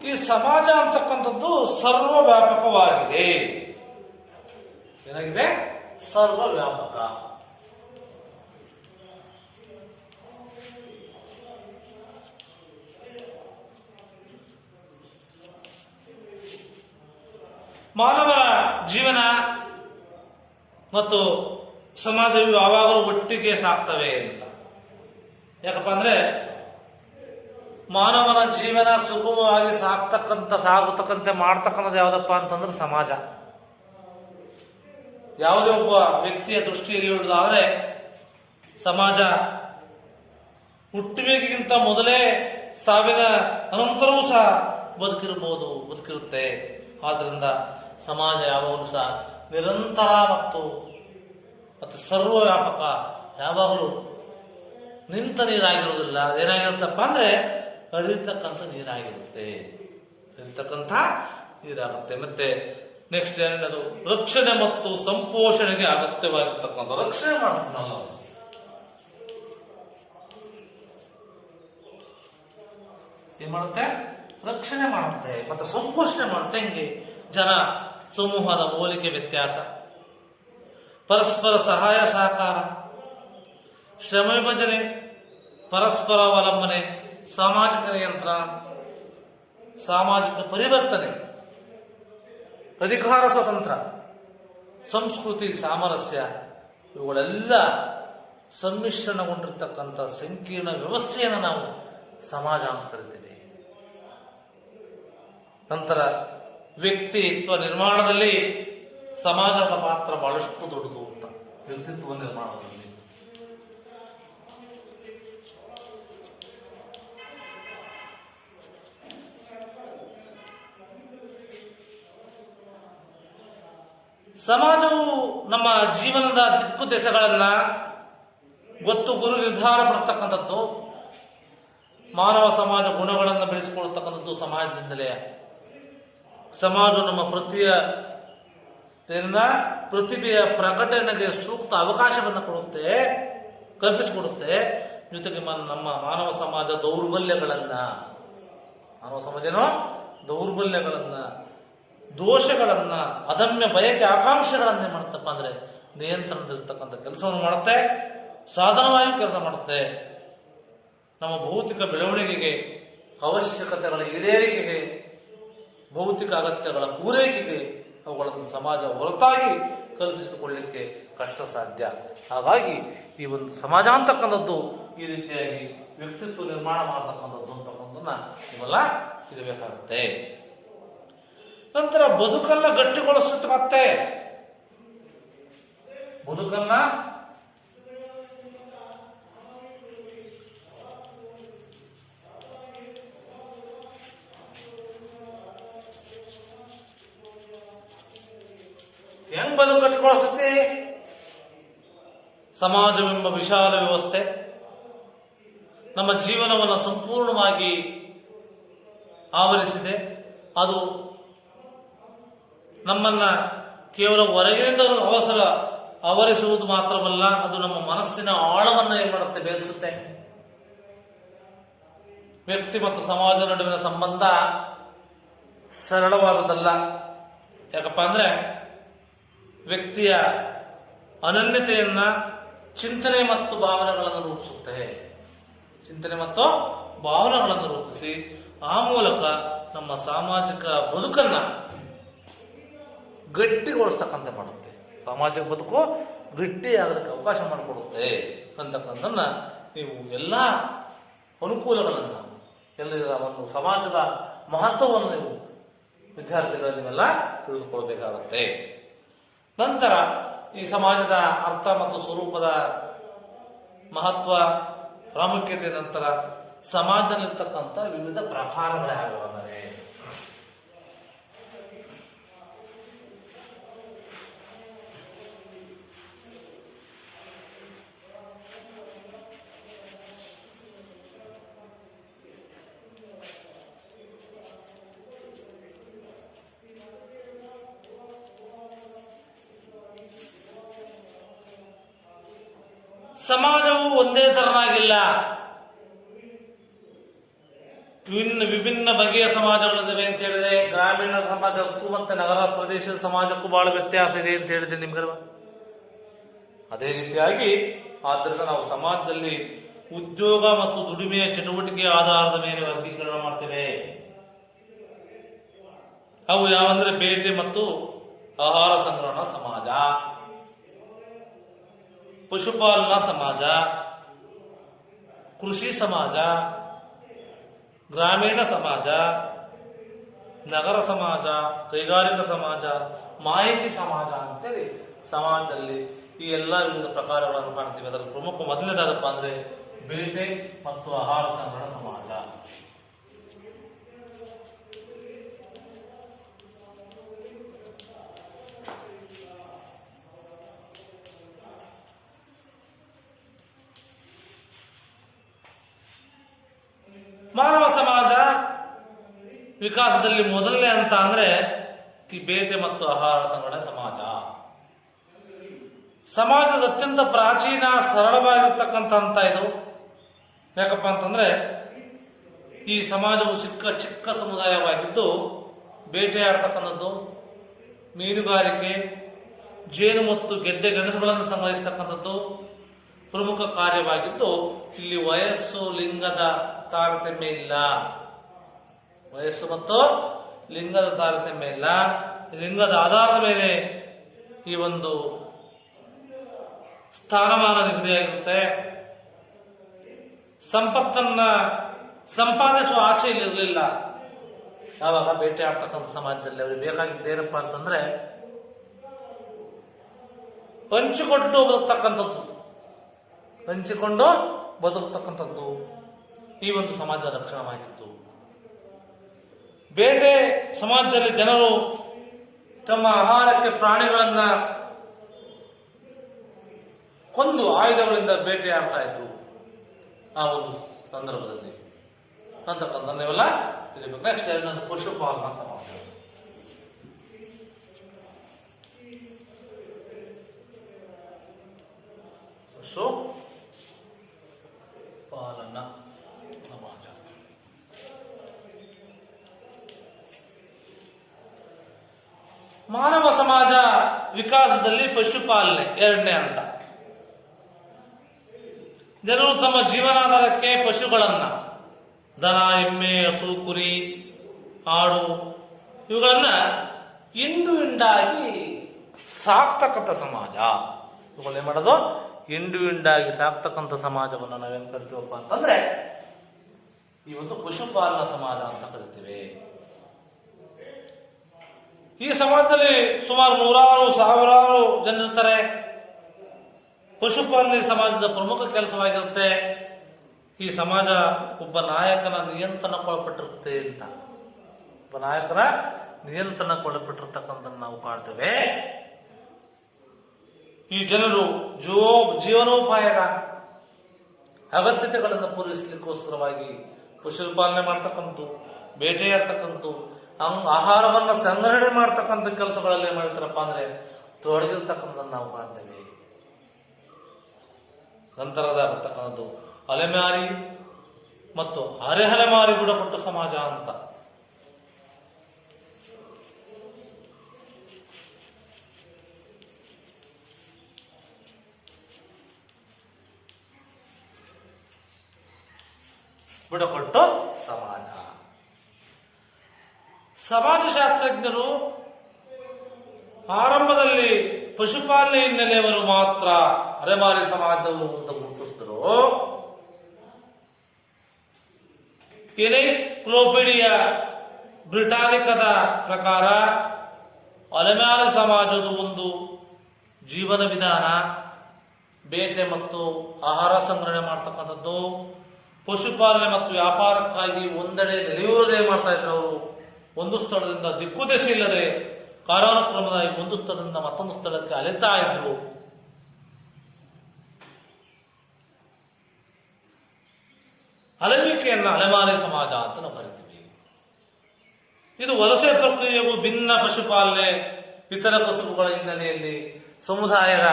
ಈ ಸಮಾಜ ಅಂತಕ್ಕಂಥದ್ದು ಸರ್ವವ್ಯಾಪಕವಾಗಿದೆ. ಏನಾಗಿದೆ? ಸರ್ವವ್ಯಾಪಕ. ಮಾನವರ ಜೀವನ ಮತ್ತು ಸಮಾಜವು ಯಾವಾಗಲೂ ಒಟ್ಟಿಗೆ ಸಾಕ್ತವೆ ಅಂತ. ಯಾಕಪ್ಪ ಅಂದ್ರೆ ಮಾನವನ ಜೀವನ ಸುಗಮವಾಗಿ ಸಾಗತಕ್ಕಂತೆ ಮಾಡ್ತಕ್ಕಂಥದ್ದು ಯಾವುದಪ್ಪ ಅಂತಂದ್ರೆ ಸಮಾಜ. ಯಾವುದೇ ಒಬ್ಬ ವ್ಯಕ್ತಿಯ ದೃಷ್ಟಿಯಲ್ಲಿ ಹೇಳುವುದಾದ್ರೆ ಸಮಾಜ ಹುಟ್ಟುವಿಕೆಗಿಂತ ಮೊದಲೇ ಸಾವಿನ ಅನಂತರವೂ ಸಹ ಬದುಕಿರುತ್ತೆ. ಆದ್ರಿಂದ ಸಮಾಜ ಯಾವಾಗಲೂ ಸಹ ನಿರಂತರ ಮತ್ತು ಸರ್ವವ್ಯಾಪಕ, ಯಾವಾಗಲೂ ನಿಂತ ನೀರಾಗಿರುವುದಿಲ್ಲ. ಅದೇನಾಗಿರುತ್ತಪ್ಪ ಅಂದ್ರೆ ಹರಿತಕ್ಕಂಥ ನೀರಾಗಿರುತ್ತೆ. ಮತ್ತೆ ನೆಕ್ಸ್ಟ್ ಏನದು? ರಕ್ಷಣೆ ಮತ್ತು ಸಂಪೋಷಣೆಗೆ ಅಗತ್ಯವಾಗಿರ್ತಕ್ಕಂಥ ರಕ್ಷಣೆ ಮಾಡುತ್ತೆ. ನಾವು ಏನ್ ಮಾಡುತ್ತೆ? ರಕ್ಷಣೆ ಮಾಡುತ್ತೆ ಮತ್ತೆ ಸಂಪೋಷಣೆ ಮಾಡುತ್ತೆ. ಹೆಂಗೆ? ಜನ ಸಮೂಹದ ಹೋಲಿಕೆ ವ್ಯತ್ಯಾಸ, ಪರಸ್ಪರ ಸಹಾಯ ಸಹಕಾರ, ಶ್ರಮ ವಿಭಜನೆ, ಪರಸ್ಪರ ಅವಲಂಬನೆ, ಸಾಮಾಜಿಕ ನಿಯಂತ್ರಣ, ಸಾಮಾಜಿಕ ಪರಿವರ್ತನೆ, ಅಧಿಕಾರ ಸ್ವತಂತ್ರ, ಸಂಸ್ಕೃತಿ ಸಾಮರಸ್ಯ, ಇವುಗಳೆಲ್ಲ ಸಮ್ಮಿಶ್ರಣಗೊಂಡಿರ್ತಕ್ಕಂಥ ಸಂಕೀರ್ಣ ವ್ಯವಸ್ಥೆಯನ್ನು ನಾವು ಸಮಾಜ ಅಂತ ಕರಿತೀವಿ. ನಂತರ ವ್ಯಕ್ತಿತ್ವ ನಿರ್ಮಾಣದಲ್ಲಿ ಸಮಾಜದ ಪಾತ್ರ ಬಹಳಷ್ಟು ದೊಡ್ಡದು ಅಂತ. ವ್ಯಕ್ತಿತ್ವ ನಿರ್ಮಾಣದಲ್ಲಿ ಸಮಾಜವು ನಮ್ಮ ಜೀವನದ ದಿಕ್ಕು ದೆಸೆಗಳನ್ನ ಗೊತ್ತು ಗುರು ನಿರ್ಧಾರ ಪಡ್ತಕ್ಕಂಥದ್ದು. ಮಾನವ ಸಮಾಜ ಗುಣಗಳನ್ನು ಬೆಳೆಸಿಕೊಳ್ತಕ್ಕಂಥದ್ದು ಸಮಾಜದಿಂದಲೇ. ಸಮಾಜ ನಮ್ಮ ಪ್ರತಿಭೆಯ ಪ್ರಕಟಣೆಗೆ ಸೂಕ್ತ ಅವಕಾಶವನ್ನು ಕೊಡುತ್ತೆ, ಕಲ್ಪಿಸಿಕೊಡುತ್ತೆ. ಜೊತೆಗೆ ನಮ್ಮ ಮಾನವ ಸಮಾಜ ದೌರ್ಬಲ್ಯಗಳನ್ನ ದೋಷಗಳನ್ನ ಅದಮ್ಯ ಬಯಕೆ ಆಕಾಂಕ್ಷೆಗಳನ್ನೇ ಮಾಡುತ್ತಪ್ಪ ಅಂದ್ರೆ ನಿಯಂತ್ರಣದಲ್ಲಿರ್ತಕ್ಕಂಥ ಕೆಲಸವನ್ನು ಮಾಡುತ್ತೆ, ಸಾಧನವಾಗಿ ಕೆಲಸ ಮಾಡುತ್ತೆ. ನಮ್ಮ ಭೌತಿಕ ಬೆಳವಣಿಗೆಗೆ, ಅವಶ್ಯಕತೆಗಳ ಈಡೇರಿಕೆಗೆ, ಭೌತಿಕ ಅಗತ್ಯಗಳ ಪೂರೈಕೆಗೆ ಅವುಗಳನ್ನು ಸಮಾಜ ಹೊರತಾಗಿ ಕಲ್ಪಿಸಿಕೊಳ್ಳಲಿಕ್ಕೆ ಕಷ್ಟ ಸಾಧ್ಯ. ಹಾಗಾಗಿ ಈ ಒಂದು ಸಮಾಜ ಅಂತಕ್ಕಂಥದ್ದು ಈ ರೀತಿಯಾಗಿ ವ್ಯಕ್ತಿತ್ವ ನಿರ್ಮಾಣ ಮಾಡತಕ್ಕಂಥದ್ದು ಅಂತಕ್ಕಂಥದ್ದನ್ನ ಇವೆಲ್ಲ ಇರಬೇಕಾಗುತ್ತೆ. ನಂತರ ಬದುಕನ್ನ ಗಟ್ಟಿಗೊಳಿಸುತ್ತೆ. ಮತ್ತೆ ಬದುಕನ್ನ ಹೆಂಗ್ ಬದುಕು ಗಟ್ಟಿಗೊಳಿಸುತ್ತೆ? ಸಮಾಜವೆಂಬ ವಿಶಾಲ ವ್ಯವಸ್ಥೆ ನಮ್ಮ ಜೀವನವನ್ನು ಸಂಪೂರ್ಣವಾಗಿ ಆವರಿಸಿದೆ. ಅದು ನಮ್ಮನ್ನ ಕೇವಲ ಹೊರಗಿನಿಂದ ಆವರಿಸುವುದು ಮಾತ್ರವಲ್ಲ, ಅದು ನಮ್ಮ ಮನಸ್ಸಿನ ಆಳವನ್ನು ಏನ್ ಮಾಡುತ್ತೆ, ಬೇರಿಸುತ್ತೆ. ವ್ಯಕ್ತಿ ಮತ್ತು ಸಮಾಜ ನಡುವಿನ ಸಂಬಂಧ ಸರಳವಾದದಲ್ಲ. ಯಾಕಪ್ಪ ಅಂದ್ರೆ ವ್ಯಕ್ತಿಯ ಅನನ್ಯತೆಯನ್ನ ಚಿಂತನೆ ಮತ್ತು ಭಾವನೆಗಳನ್ನು ರೂಪಿಸಿ ಆ ಮೂಲಕ ನಮ್ಮ ಸಾಮಾಜಿಕ ಬದುಕನ್ನ ಗಟ್ಟಿಗೊಳಿಸ್ತಕ್ಕಂಥ ಮಾಡುತ್ತೆ. ಸಾಮಾಜಿಕ ಬದುಕು ಗಟ್ಟಿಯಾಗಲಿಕ್ಕೆ ಅವಕಾಶ ಮಾಡಿಕೊಡುತ್ತೆ ಅಂತಕ್ಕಂಥದ್ದನ್ನ ನೀವು ಎಲ್ಲ ಅನುಕೂಲಗಳನ್ನ, ಎಲ್ಲ ಒಂದು ಸಮಾಜದ ಮಹತ್ವವನ್ನು ನೀವು ವಿದ್ಯಾರ್ಥಿಗಳು ನೀವೆಲ್ಲ ತಿಳಿದುಕೊಳ್ಬೇಕಾಗತ್ತೆ. ನಂತರ ಈ ಸಮಾಜದ ಅರ್ಥ ಮತ್ತು ಸ್ವರೂಪದ ಮಹತ್ವ, ಪ್ರಾಮುಖ್ಯತೆ, ನಂತರ ಸಮಾಜದಲ್ಲಿರ್ತಕ್ಕಂಥ ವಿವಿಧ ಪ್ರಕಾರಗಳು ಯಾವುವೆಂದರೆ ಸಮಾಜವು ಒಂದೇ ತರನಾಗಿಲ್ಲ. ವಿಭಿನ್ನ ಬಗೆಯ ಸಮಾಜಗಳಿವೆ ಅಂತ ಹೇಳಿದೆ. ಗ್ರಾಮೀಣ ಸಮಾಜಕ್ಕೂ ಮತ್ತೆ ನಗರ ಪ್ರದೇಶದ ಸಮಾಜಕ್ಕೂ ಬಹಳ ವ್ಯತ್ಯಾಸ ಇದೆ ಅಂತ ಹೇಳಿದೆ ನಿಮ್ಗಲ್ವಾ. ಅದೇ ರೀತಿಯಾಗಿ ಆದ್ದರಿಂದ ನಾವು ಸಮಾಜದಲ್ಲಿ ಉದ್ಯೋಗ ಮತ್ತು ದುಡಿಮೆಯ ಚಟುವಟಿಕೆಯ ಆಧಾರದ ಮೇಲೆ ವರ್ಗೀಕರಣ ಮಾಡ್ತೇವೆ. ಅವು ಯಾವಂದ್ರೆ ಬೇಟೆ ಮತ್ತು ಆಹಾರ ಸಂಗ್ರಹಣ ಸಮಾಜ, ಪಶುಪಾಲನಾ ಸಮಾಜ, ಕೃಷಿ ಸಮಾಜ, ಗ್ರಾಮೀಣ ಸಮಾಜ, ನಗರ ಸಮಾಜ, ಕೈಗಾರಿಕಾ ಸಮಾಜ, ಮಾಹಿತಿ ಸಮಾಜ ಅಂತೇಳಿ ಸಮಾಜದಲ್ಲಿ ಈ ಎಲ್ಲ ವಿವಿಧ ಪ್ರಕಾರಗಳನ್ನು ಕಾಣ್ತೀವಿ. ಅದರ ಪ್ರಮುಖ ಮೊದಲನೇದಾದಪ್ಪ ಅಂದ್ರೆ ಬೇಟೆ ಮತ್ತು ಆಹಾರ ಸಂಗ್ರಹಣ ಸಮಾಜ. ಮಾನವ ಸಮಾಜ ವಿಕಾಸದಲ್ಲಿ ಮೊದಲನೇ ಅಂತ ಅಂದ್ರೆ ಈ ಬೇಟೆ ಮತ್ತು ಆಹಾರ ಸಂಗ್ರಹಣ ಸಮಾಜ. ಸಮಾಜದ ಅತ್ಯಂತ ಪ್ರಾಚೀನ ಸರಳವಾಗಿರ್ತಕ್ಕಂಥ ಹಂತ ಇದು. ಯಾಕಪ್ಪ ಅಂತಂದ್ರೆ ಈ ಸಮಾಜವು ಚಿಕ್ಕ ಸಮುದಾಯವಾಗಿದ್ದು ಬೇಟೆಯಾಡ್ತಕ್ಕಂಥದ್ದು, ಮೀನುಗಾರಿಕೆ, ಜೇನು ಮತ್ತು ಗೆಡ್ಡೆ ಗೆಣಸುಗಳನ್ನು ಸಂಗ್ರಹಿಸ್ತಕ್ಕಂಥದ್ದು ಪ್ರಮುಖ ಕಾರ್ಯವಾಗಿದ್ದು, ಇಲ್ಲಿ ವಯಸ್ಸು ಲಿಂಗದ ತಾರತಮ್ಯ ಇಲ್ಲ. ವಯಸ್ಸು ಮತ್ತು ಲಿಂಗದ ತಾರತಮ್ಯ ಇಲ್ಲ. ಲಿಂಗದ ಆಧಾರದ ಮೇಲೆ ಈ ಒಂದು ಸ್ಥಾನಮಾನ ನಿಗದಿಯಾಗಿರುತ್ತೆ. ಸಂಪತ್ತನ್ನ ಸಂಪಾದಿಸುವ ಆಸೆ ಇರಲಿಲ್ಲ. ಯಾವಾಗ ಬೇಟೆ ಆಡ್ತಕ್ಕಂಥ ಸಮಾಜದಲ್ಲಿ ಅವ್ರಿಗೆ ಬೇಕಾಗಿದ್ದೇನಪ್ಪ ಅಂತಂದ್ರೆ ಹಂಚಿಕೊಂಡು ಬದುಕ್ತಕ್ಕಂಥದ್ದು, ಹಂಚಿಕೊಂಡು ಬದುಕ್ತಕ್ಕಂಥದ್ದು ಈ ಒಂದು ಸಮಾಜದ ಲಕ್ಷಣವಾಗಿತ್ತು. ಬೇಟೆ ಸಮಾಜದಲ್ಲಿ ಜನರು ತಮ್ಮ ಆಹಾರಕ್ಕೆ ಪ್ರಾಣಿಗಳನ್ನ ಕೊಂದು ಆಯುಧಗಳಿಂದ ಬೇಟೆ ಆಡ್ತಾ ಇದ್ರು ಆ ಒಂದು ಸಂದರ್ಭದಲ್ಲಿ ಅಂತಕ್ಕಂಥ ನೀವೆಲ್ಲ ತಿಳಿಬೇಕು. ನೆಕ್ಸ್ಟ್ ಇನ್ನೊಂದು ಪಶುಪಾಲನಾ ಸಮಾಜ. ಪಶುಪಾಲನಾ ಸಮಾಜ ಮಾನವ ಸಮಾಜ ವಿಕಾಸದಲ್ಲಿ ಪಶುಪಾಲನೆ ಎರಡನೇ ಹಂತ. ಜನರು ತಮ್ಮ ಜೀವನಾಧಾರಕ್ಕೆ ಪಶುಗಳನ್ನ, ದನ, ಎಮ್ಮೆ, ಹಸು, ಕುರಿ, ಆಡು ಇವುಗಳನ್ನ ಹಿಂಡು ಹಿಂಡಾಗಿ ಸಾಕ್ತಕ್ಕಂಥ ಸಮಾಜ. ಇವುಗಳನ್ನೇ ಮಾಡೋದು ಹಿಂಡು ಹಿಂಡಾಗಿ ಸಾಕ್ತಕ್ಕಂಥ ಸಮಾಜವನ್ನು ನಾವೇನು ಕರಿತೀವಪ್ಪ ಅಂತಂದ್ರೆ ಈ ಒಂದು ಪಶುಪಾಲನಾ ಸಮಾಜ ಅಂತ ಕರಿತೀವಿ. ಈ ಸಮಾಜದಲ್ಲಿ ಸುಮಾರು ನೂರಾರು ಸಾವಿರಾರು ಜನರಿರ್ತಾರೆ. ಪಶುಪಾಲನೆ ಸಮಾಜದ ಪ್ರಮುಖ ಕೆಲಸವಾಗಿರುತ್ತೆ. ಈ ಸಮಾಜ ಒಬ್ಬ ನಾಯಕನ ನಿಯಂತ್ರಣಕ್ಕೊಳಪಟ್ಟಿರುತ್ತೆ ಅಂತ, ಒಬ್ಬ ನಾಯಕನ ನಿಯಂತ್ರಣಕ್ಕೊಳಪಟ್ಟಿರ್ತಕ್ಕಂಥ ನಾವು ಕಾಣ್ತೇವೆ. ಈ ಜನರು ಜೀವನೋಪಾಯದ ಅಗತ್ಯತೆಗಳನ್ನು ಪೂರೈಸಲಿಕ್ಕೋಸ್ಕರವಾಗಿ ಪಶುಪಾಲನೆ ಮಾಡ್ತಕ್ಕಂಥ, ಬೇಟೆಯಾಡ್ತಕ್ಕಂಥ, ಆಹಾರವನ್ನು ಸಂಗ್ರಹಣೆ ಮಾಡ್ತಕ್ಕಂಥ ಕೆಲಸಗಳಲ್ಲಿ ಏನ್ ಮಾಡ್ತಾರಪ್ಪ ಅಂದ್ರೆ ತೊಡಗಿರ್ತಕ್ಕಂಥದ್ದನ್ನು ನಾವು ಕಾಣ್ತೇವೆ. ನಂತರದ ಬರ್ತಕ್ಕಂಥದ್ದು ಅಲೆಮಾರಿ ಮತ್ತು ಅರೆಹಲೆಮಾರಿ ಬುಡಕಟ್ಟು ಸಮಾಜ ಅಂತ. ಬುಡಕಟ್ಟು ಸಮಾಜ. ಸಮಾಜಶಾಸ್ತ್ರಜ್ಞರು ಆರಂಭದಲ್ಲಿ ಪಶುಪಾಲನೆ ಹಿನ್ನೆಲೆಯವರು ಮಾತ್ರ ಅಲೆಮಾರಿ ಸಮಾಜವು ಅಂತ ಗುರುತಿಸಿದರು. ಎನ್ಸೈಕ್ಲೋಪೀಡಿಯಾ ಬ್ರಿಟಾನಿಕದ ಪ್ರಕಾರ ಅಲೆಮಾರಿ ಸಮಾಜದ ಒಂದು ಜೀವನ ವಿಧಾನ ಬೇಟೆ ಮತ್ತು ಆಹಾರ ಸಂಗ್ರಹಣೆ ಮಾಡ್ತಕ್ಕಂಥದ್ದು, ಪಶುಪಾಲನೆ ಮತ್ತು ವ್ಯಾಪಾರಕ್ಕಾಗಿ ಒಂದೆಡೆ ನೆಲೆಯೂರದೇ ಮಾಡ್ತಾ ಇದ್ರು ಅವರು. ಒಂದು ಸ್ಥಳದಿಂದ ದಿಕ್ಕುದೆಸೆ ಇಲ್ಲದೆ ಕಾಲಾನುಕ್ರಮವಾಗಿ ಒಂದು ಸ್ಥಳದಿಂದ ಮತ್ತೊಂದು ಸ್ಥಳಕ್ಕೆ ಅಲೆತಾ ಇದ್ರು. ಅಲೆಯುವಿಕೆಯನ್ನ ಅಲೆಮಾರಿ ಸಮಾಜ ಅಂತ ನಾವು ಕರಿತೀವಿ. ಇದು ವಲಸೆ ಪ್ರಕ್ರಿಯೆಗೂ ಭಿನ್ನ ಪಶುಪಾಲನೆ ಇತರ ಕಸುಬುಗಳ ಹಿನ್ನೆಲೆಯಲ್ಲಿ ಸಮುದಾಯದ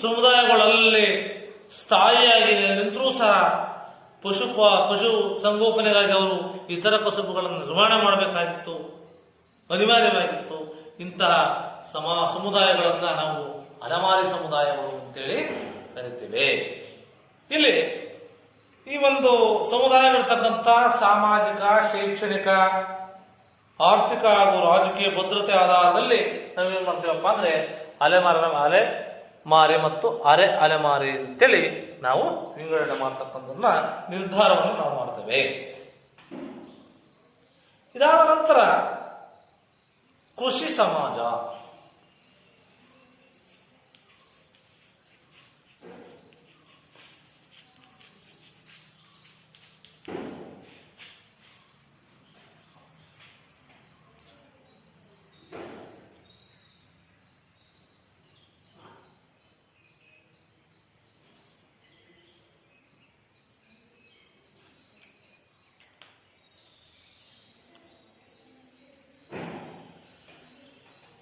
ಸಮುದಾಯಗಳಲ್ಲಿ ಸ್ಥಾಯಿಯಾಗಿ ನಿಂತರೂ ಸಹ ಪಶು ಸಂಗೋಪನೆಗಾಗಿ ಅವರು ಇತರ ಕಸುಬುಗಳನ್ನು ನಿರ್ವಹಣೆ ಮಾಡಬೇಕಾಗಿತ್ತು, ಅನಿವಾರ್ಯವಾಗಿತ್ತು. ಇಂತಹ ಸಮುದಾಯಗಳನ್ನ ನಾವು ಅಲೆಮಾರಿ ಸಮುದಾಯಗಳು ಅಂತೇಳಿ ಕರಿತೀವಿ. ಇಲ್ಲಿ ಈ ಒಂದು ಸಮುದಾಯಗಳಿರ್ತಕ್ಕಂಥ ಸಾಮಾಜಿಕ, ಶೈಕ್ಷಣಿಕ, ಆರ್ಥಿಕ ಹಾಗೂ ರಾಜಕೀಯ ಭದ್ರತೆ ಆಧಾರದಲ್ಲಿ ನಾವೇನ್ ಮಾಡ್ತೀವಪ್ಪ ಅಂದ್ರೆ ಅಲೆಮಾರಿ ಮತ್ತು ಅಲೆಮಾರಿ ಅಂತೇಳಿ ನಾವು ವಿಂಗಡಣೆ ಮಾಡ್ತಕ್ಕಂಥದ್ದನ್ನ ನಿರ್ಧಾರವನ್ನು ನಾವು ಮಾಡ್ತೇವೆ. ಇದಾದ ನಂತರ ಕೃಷಿ ಸಮಾಜ.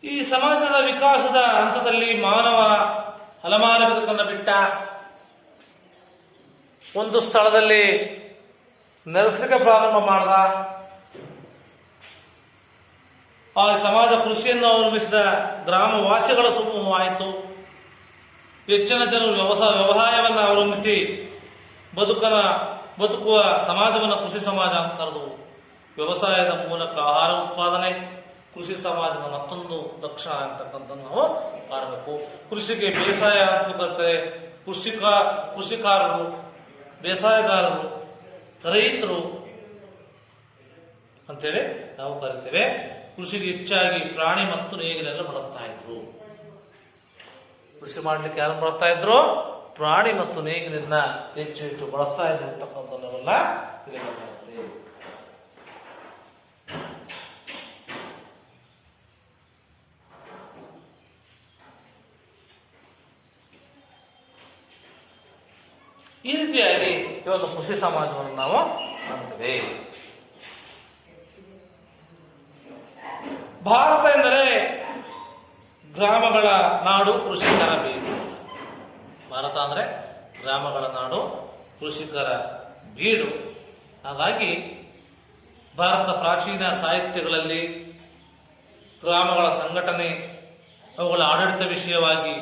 ಈ ಸಮಾಜದ ವಿಕಾಸದ ಹಂತದಲ್ಲಿ ಮಾನವ ಹಲವಾರು ಬದುಕನ್ನು ಬಿಟ್ಟ, ಒಂದು ಸ್ಥಳದಲ್ಲಿ ನೆಲೆಸಲಿಕ್ಕೆ ಪ್ರಾರಂಭ ಮಾಡಿದ. ಆ ಸಮಾಜ ಕೃಷಿಯನ್ನು ಅವಲಂಬಿಸಿದ ಗ್ರಾಮವಾಸಿಗಳ ಸಮೂಹವಾಯಿತು. ಹೆಚ್ಚಿನ ಜನರು ವ್ಯವಸಾಯವನ್ನು ಅವಲಂಬಿಸಿ ಬದುಕುವ ಸಮಾಜವನ್ನು ಕೃಷಿ ಸಮಾಜ ಅಂತ ಕರೆದು ವ್ಯವಸಾಯದ ಮೂಲಕ ಆಹಾರ ಉತ್ಪಾದನೆ ಕೃಷಿ ಸಮಾಜದ ಮತ್ತೊಂದು ಲಕ್ಷಣ ಅಂತಕ್ಕಂಥ ನಾವು ಕಾಣಬೇಕು. ಕೃಷಿಗೆ ಬೇಸಾಯ ಅಂತ ಕರೀತಾರೆ. ಕೃಷಿಕಾರರು, ಬೇಸಾಯಗಾರರು, ರೈತರು ಅಂತೇಳಿ ನಾವು ಕರಿತೇವೆ. ಕೃಷಿಗೆ ಹೆಚ್ಚಾಗಿ ಪ್ರಾಣಿ ಮತ್ತು ನೇಗಿಲೆಲ್ಲ ಬಳಸ್ತಾ ಇದ್ರು. ಕೃಷಿ ಮಾಡ್ಲಿಕ್ಕೆ ಯಾರು ಬಳಸ್ತಾ ಇದ್ರು? ಪ್ರಾಣಿ ಮತ್ತು ನೇಗಿಲನ್ನ ಹೆಚ್ಚು ಹೆಚ್ಚು ಬಳಸ್ತಾ ಇದ್ರು ಅಂತಕ್ಕಂಥದ್ದೆಲ್ಲ ತಿಳಿಯಬೇಕಾಗುತ್ತೆ. ಈ ರೀತಿಯಾಗಿ ಈ ಒಂದು ಕೃಷಿ ಸಮಾಜವನ್ನು ನಾವು ಕಾಣ್ತೇವೆ. ಭಾರತ ಎಂದರೆ ಗ್ರಾಮಗಳ ನಾಡು, ಕೃಷಿಕರ ಬೀಡು. ಭಾರತ ಅಂದರೆ ಗ್ರಾಮಗಳ ನಾಡು, ಕೃಷಿಕರ ಬೀಡು. ಹಾಗಾಗಿ ಭಾರತದ ಪ್ರಾಚೀನ ಸಾಹಿತ್ಯಗಳಲ್ಲಿ ಗ್ರಾಮಗಳ ಸಂಘಟನೆ, ಅವುಗಳ ಆಡಳಿತ ವಿಷಯವಾಗಿ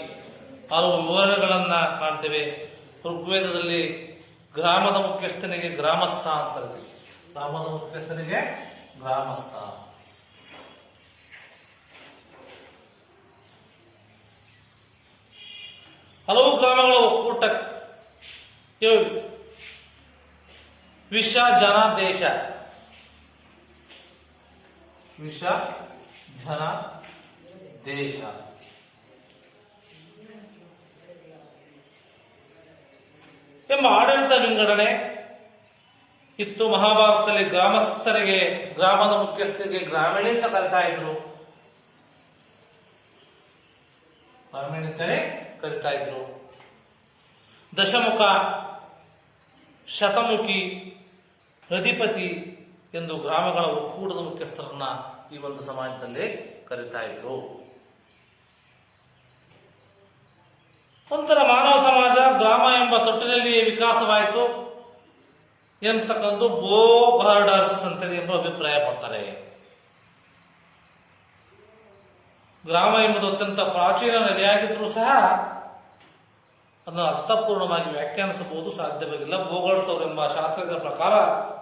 ಹಲವು ವಿವರಣೆಗಳನ್ನು ಕಾಣ್ತೇವೆ. ಋಗ್ವೇದದಲ್ಲಿ ಗ್ರಾಮದ ಮುಖ್ಯಸ್ಥನಿಗೆ ಗ್ರಾಮಸ್ಥ ಅಂತ ಕರೀತೀವಿ. ಗ್ರಾಮದ ಮುಖ್ಯಸ್ಥನಿಗೆ ಗ್ರಾಮಸ್ಥ. ಹಲವು ಗ್ರಾಮಗಳ ಒಕ್ಕೂಟ ವಿಷ ಜನ ದೇಶ. ವಿಷ ಜನ ದೇಶ ಎಂಬ ಆಡಳಿತ ವಿಂಗಡಣೆ ಇತ್ತು. ಮಹಾಭಾರತದಲ್ಲಿ ಗ್ರಾಮಸ್ಥರಿಗೆ, ಗ್ರಾಮದ ಮುಖ್ಯಸ್ಥರಿಗೆ ಗ್ರಾಮೀಣ ಅಂತ ಕರಿತಾ ಇದ್ರು. ಗ್ರಾಮೀಣ ಅಂತಲೇ ಕರಿತಾ ಇದ್ರು. ದಶಮುಖ, ಶತಮುಖಿ, ಅಧಿಪತಿ ಎಂದು ಗ್ರಾಮಗಳ ಒಕ್ಕೂಟದ ಮುಖ್ಯಸ್ಥರನ್ನ ಈ ಒಂದು ಸಮಾಜದಲ್ಲಿ ಕರಿತಾ ಇದ್ರು. ನಂತರ ಮಾನವ ಸಮಾಜ ಗ್ರಾಮ ಎಂಬ ತೊಟ್ಟಿನಲ್ಲಿ ವಿಕಾಸವಾಯಿತು ಎಂಬತಕ್ಕಂಥ ಬೋಗಾರ್ಡರ್ಸ್ ಅಂತೇಳಿ ಎಂಬ ಅಭಿಪ್ರಾಯ ಪಡ್ತಾರೆ. ಗ್ರಾಮ ಎಂಬುದು ಅತ್ಯಂತ ಪ್ರಾಚೀನ ನೆಲೆಯಾಗಿದ್ರೂ ಸಹ ಅದನ್ನು ಅರ್ಥಪೂರ್ಣವಾಗಿ ವ್ಯಾಖ್ಯಾನಿಸಬಹುದು ಸಾಧ್ಯವಾಗಿಲ್ಲ. ಬೋಗಾರ್ಡ್ಸ್ ಅವರೆಂಬ ಶಾಸ್ತ್ರದ ಪ್ರಕಾರ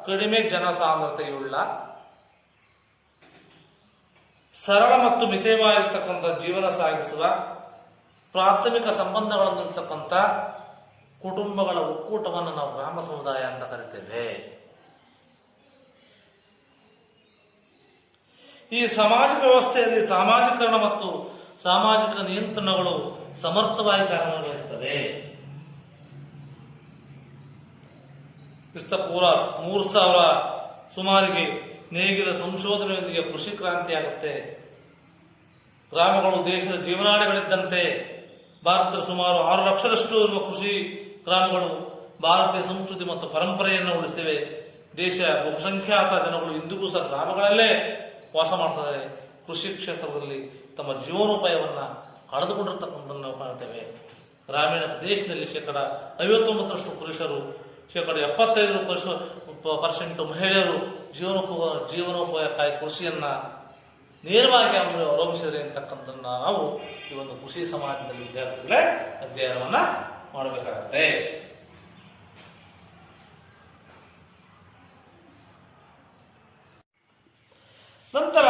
ಕಡಿಮೆ ಜನಸಾಂದ್ರತೆಯುಳ್ಳ, ಸರಳ ಮತ್ತು ಮಿತವಾಗಿರ್ತಕ್ಕಂಥ ಜೀವನ ಸಾಗಿಸುವ, ಪ್ರಾಥಮಿಕ ಸಂಬಂಧಗಳನ್ನು ಇರ್ತಕ್ಕಂಥ ಕುಟುಂಬಗಳ ಒಕ್ಕೂಟವನ್ನು ನಾವು ಗ್ರಾಮ ಸಮುದಾಯ ಅಂತ ಕರಿತೇವೆ. ಈ ಸಾಮಾಜಿಕ ವ್ಯವಸ್ಥೆಯಲ್ಲಿ ಸಾಮಾಜಿಕರಣ ಮತ್ತು ಸಾಮಾಜಿಕ ನಿಯಂತ್ರಣಗಳು ಸಮರ್ಥವಾಗಿ ಕಾರ್ಯನಿರ್ವಹಿಸುತ್ತವೆ. ಕ್ರಿಸ್ತಪೂರ್ವ 3000 ಸುಮಾರಿಗೆ ನೇಗಿಲ ಸಂಶೋಧನೆಯೊಂದಿಗೆ ಕೃಷಿ ಕ್ರಾಂತಿಯಾಗುತ್ತೆ. ಗ್ರಾಮಗಳು ದೇಶದ ಜೀವನಾಡಿಗಳಿದ್ದಂತೆ. ಭಾರತದ ಸುಮಾರು 6 ಲಕ್ಷದಷ್ಟು ಇರುವ ಕೃಷಿ ಗ್ರಾಮಗಳು ಭಾರತೀಯ ಸಂಸ್ಕೃತಿ ಮತ್ತು ಪರಂಪರೆಯನ್ನು ಉಳಿಸಿವೆ. ದೇಶ ಬಹುಸಂಖ್ಯಾತ ಜನಗಳು ಇಂದಿಗೂ ಸಹ ಗ್ರಾಮಗಳಲ್ಲೇ ವಾಸ ಮಾಡ್ತಾರೆ. ಕೃಷಿ ಕ್ಷೇತ್ರದಲ್ಲಿ ತಮ್ಮ ಜೀವನೋಪಾಯವನ್ನು ಕಳೆದುಕೊಂಡಿರ್ತಕ್ಕಂಥದ್ದನ್ನು ನಾವು ಕಾಣ್ತೇವೆ. ಗ್ರಾಮೀಣ ಪ್ರದೇಶದಲ್ಲಿ 59% ಪುರುಷರು, 75% ಮಹಿಳೆಯರು ಜೀವನೋಪಾಯಕ್ಕಾಗಿ ಕೃಷಿಯನ್ನ ನೇರವಾಗಿ ಅವಲಂಬಿಸಿದರೆ ಅಂತಕ್ಕಂಥದ್ದನ್ನ ನಾವು ಈ ಒಂದು ಕೃಷಿ ಸಮಾಜದಲ್ಲಿ ವಿದ್ಯಾರ್ಥಿಗಳೇ ಅಧ್ಯಯನವನ್ನ ಮಾಡಬೇಕಾಗತ್ತೆ. ನಂತರ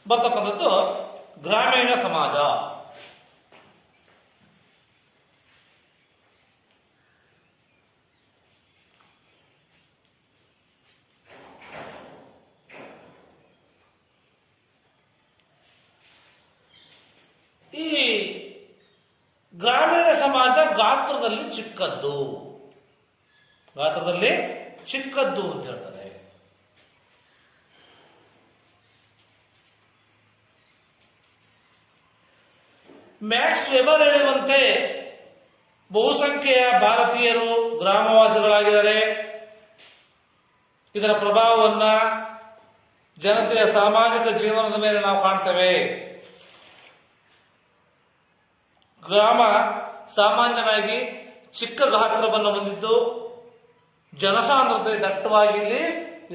ಬರ್ತಕ್ಕಂಥದ್ದು ಗ್ರಾಮೀಣ ಸಮಾಜ. ಈ ಗ್ರಾಮೀಣ ಸಮಾಜ ಗಾತ್ರದಲ್ಲಿ ಚಿಕ್ಕದ್ದು ಅಂತ ಹೇಳ್ತಾರೆ. ಮ್ಯಾಕ್ಸ್ ವೆಬರ್ ಹೇಳುವಂತೆ ಬಹುಸಂಖ್ಯೆಯ ಭಾರತೀಯರು ಗ್ರಾಮವಾಸಿಗಳಾಗಿದ್ದಾರೆ. ಇದರ ಪ್ರಭಾವವನ್ನ ಜನತೆಯ ಸಾಮಾಜಿಕ ಜೀವನದ ಮೇಲೆ ನಾವು ಕಾಣ್ತೇವೆ. ಗ್ರಾಮ ಸಾಮಾನ್ಯವಾಗಿ ಚಿಕ್ಕ ಗಾತ್ರವನ್ನು ಹೊಂದಿದ್ದು ಜನಸಾಂದ್ರತೆ ದಟ್ಟವಾಗಿ ಇಲ್ಲಿ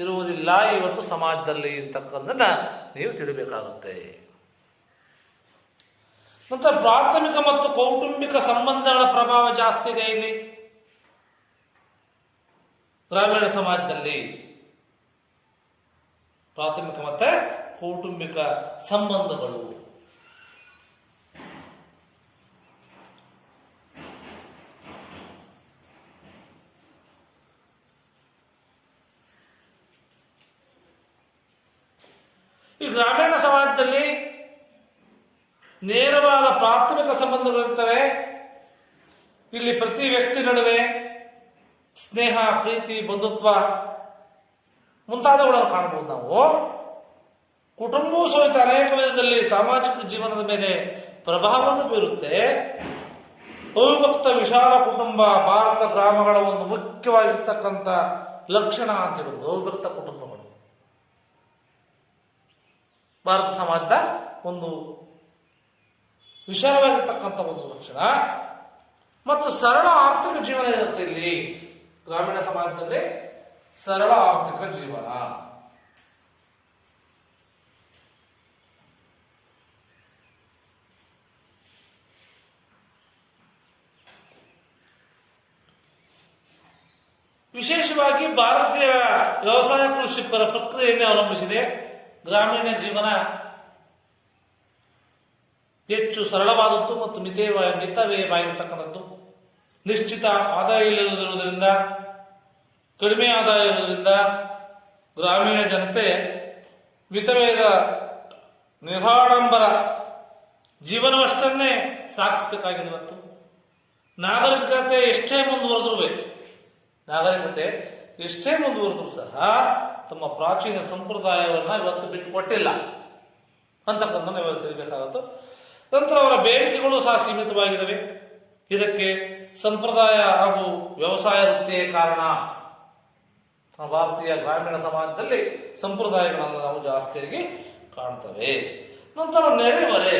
ಇರುವುದಿಲ್ಲ ಇವತ್ತು ಸಮಾಜದಲ್ಲಿ ಅಂತಕ್ಕಂಥದ್ದನ್ನ ನೀವು ತಿಳಿಬೇಕಾಗುತ್ತೆ. ನಂತರ ಪ್ರಾಥಮಿಕ ಮತ್ತು ಕೌಟುಂಬಿಕ ಸಂಬಂಧಗಳ ಪ್ರಭಾವ ಜಾಸ್ತಿ ಇದೆ ಇಲ್ಲಿ ಗ್ರಾಮೀಣ ಸಮಾಜದಲ್ಲಿ. ಪ್ರಾಥಮಿಕ ಮತ್ತೆ ಕೌಟುಂಬಿಕ ಸಂಬಂಧಗಳು. ಈ ಗ್ರಾಮೀಣ ಸಮಾಜದಲ್ಲಿ ನೇರವಾದ ಪ್ರಾಥಮಿಕ ಸಂಬಂಧಗಳಿರ್ತವೆ. ಇಲ್ಲಿ ಪ್ರತಿ ವ್ಯಕ್ತಿ ನಡುವೆ ಸ್ನೇಹ, ಪ್ರೀತಿ, ಬಂಧುತ್ವ ಮುಂತಾದವುಗಳನ್ನು ಕಾಣಬಹುದು ನಾವು. ಕುಟುಂಬವೂ ಸಹಿತ ಅನೇಕ ವಿಧದಲ್ಲಿ ಸಾಮಾಜಿಕ ಜೀವನದ ಮೇಲೆ ಪ್ರಭಾವವನ್ನು ಬೀರುತ್ತೆ. ಅವಿಭಕ್ತ ವಿಶಾಲ ಕುಟುಂಬ ಭಾರತ ಗ್ರಾಮಗಳ ಒಂದು ಮುಖ್ಯವಾಗಿರ್ತಕ್ಕಂಥ ಲಕ್ಷಣ ಅಂತ ಹೇಳುವುದು ಅವಿಭಕ್ತ ಕುಟುಂಬಗಳು. ಭಾರತ ಸಮಾಜದ ಒಂದು ವಿಶಾಲವಾಗಿರ್ತಕ್ಕಂಥ ಒಂದು ಲಕ್ಷಣ. ಮತ್ತು ಸರಳ ಆರ್ಥಿಕ ಜೀವನ ಇರುತ್ತೆ ಇಲ್ಲಿ ಗ್ರಾಮೀಣ ಸಮಾಜದಲ್ಲಿ. ಸರಳ ಆರ್ಥಿಕ ಜೀವನ. ವಿಶೇಷವಾಗಿ ಭಾರತೀಯ ವ್ಯವಸಾಯ ಕೃಷಿ ಪ್ರಕ್ರಿಯೆಯನ್ನು ಅವಲಂಬಿಸಿದೆ. ಗ್ರಾಮೀಣ ಜೀವನ ಹೆಚ್ಚು ಸರಳವಾದದ್ದು ಮತ್ತು ಮಿತವ್ಯಯವಾಗಿರತಕ್ಕಂಥದ್ದು. ನಿಶ್ಚಿತ ಆದಾಯ ಇಲ್ಲದಿರುವುದರಿಂದ, ಕಡಿಮೆ ಆದಾಯ ಇರುವುದರಿಂದ ಗ್ರಾಮೀಣ ಜನತೆ ಮಿತವ್ಯಯದ ನಿರಾಡಂಬರ ಜೀವನವಷ್ಟನ್ನೇ ಸಾಗಿಸಬೇಕಾಗಿದೆ. ಮತ್ತು ನಾಗರಿಕತೆ ಎಷ್ಟೇ ಮುಂದುವರೆದರೂ ಸಹ ತಮ್ಮ ಪ್ರಾಚೀನ ಸಂಪ್ರದಾಯವನ್ನು ಇವತ್ತು ಬಿಟ್ಟುಕೊಟ್ಟಿಲ್ಲ ಅಂತಕ್ಕಂಥದ್ದು ಇವತ್ತು ತಿಳಿಬೇಕಾಗುತ್ತೆ. ನಂತರ ಅವರ ಬೇಡಿಕೆಗಳು ಸಹ ಸೀಮಿತವಾಗಿದ್ದಾವೆ. ಇದಕ್ಕೆ ಸಂಪ್ರದಾಯ ಹಾಗೂ ವ್ಯವಸಾಯ ವೃತ್ತಿಯೇ ಕಾರಣ. ಭಾರತೀಯ ಗ್ರಾಮೀಣ ಸಮಾಜದಲ್ಲಿ ಸಂಪ್ರದಾಯಗಳನ್ನು ನಾವು ಜಾಸ್ತಿಯಾಗಿ ಕಾಣ್ತೇವೆ. ನಂತರ ನೆರೆಹೊರೆ.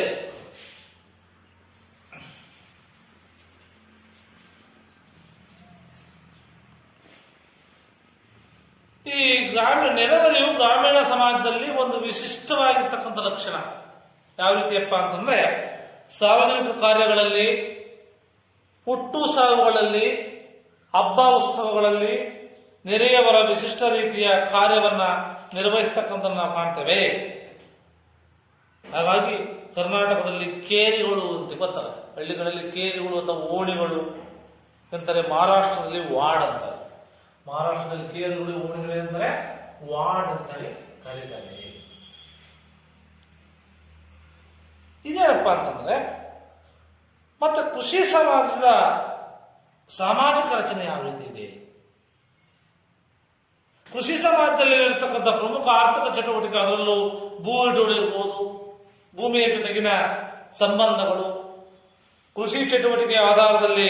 ಈ ನೆರೆಹೊರೆಯು ಗ್ರಾಮೀಣ ಸಮಾಜದಲ್ಲಿ ಒಂದು ವಿಶಿಷ್ಟವಾಗಿರ್ತಕ್ಕಂಥ ಲಕ್ಷಣ. ಯಾವ ರೀತಿಯಪ್ಪ ಅಂತಂದ್ರೆ, ಸಾರ್ವಜನಿಕ ಕಾರ್ಯಗಳಲ್ಲಿ, ಹುಟ್ಟು ಸಾವುಗಳಲ್ಲಿ, ಹಬ್ಬ ಉತ್ಸವಗಳಲ್ಲಿ ನೆರೆಯವರ ವಿಶಿಷ್ಟ ರೀತಿಯ ಕಾರ್ಯವನ್ನ ನಿರ್ವಹಿಸ್ತಕ್ಕಂಥ ನಾವು ಕಾಣ್ತೇವೆ. ಹಾಗಾಗಿ ಕರ್ನಾಟಕದಲ್ಲಿ ಕೇರಿಗಳು ಅಂತ ಗೊತ್ತಲ್ಲ, ಹಳ್ಳಿಗಳಲ್ಲಿ ಕೇರಿಗಳು ಅಥವಾ ಓಣಿಗಳು ಅಂತಾರೆ. ಮಹಾರಾಷ್ಟ್ರದಲ್ಲಿ ವಾರ್ಡ್ ಅಂತಾರೆ. ಮಹಾರಾಷ್ಟ್ರದಲ್ಲಿ ಕೇರಿಗಳು, ಓಣಿಗಳು ಎಂದರೆ ವಾರ್ಡ್ ಅಂತೇಳಿ ಕರೀತಾರೆ. ಇದೇನಪ್ಪ ಅಂತಂದ್ರೆ, ಮತ್ತೆ ಕೃಷಿ ಸಮಾಜದ ಸಾಮಾಜಿಕ ರಚನೆ ಯಾವ ರೀತಿ ಇದೆ? ಕೃಷಿ ಸಮಾಜದಲ್ಲಿ ಇರತಕ್ಕಂಥ ಪ್ರಮುಖ ಆರ್ಥಿಕ ಚಟುವಟಿಕೆ, ಅದರಲ್ಲೂ ಭೂ ಹಿಡುವಳಿ ಇರ್ಬೋದು, ಭೂಮಿಯ ಜೊತೆಗಿನ ಸಂಬಂಧಗಳು, ಕೃಷಿ ಚಟುವಟಿಕೆಯ ಆಧಾರದಲ್ಲಿ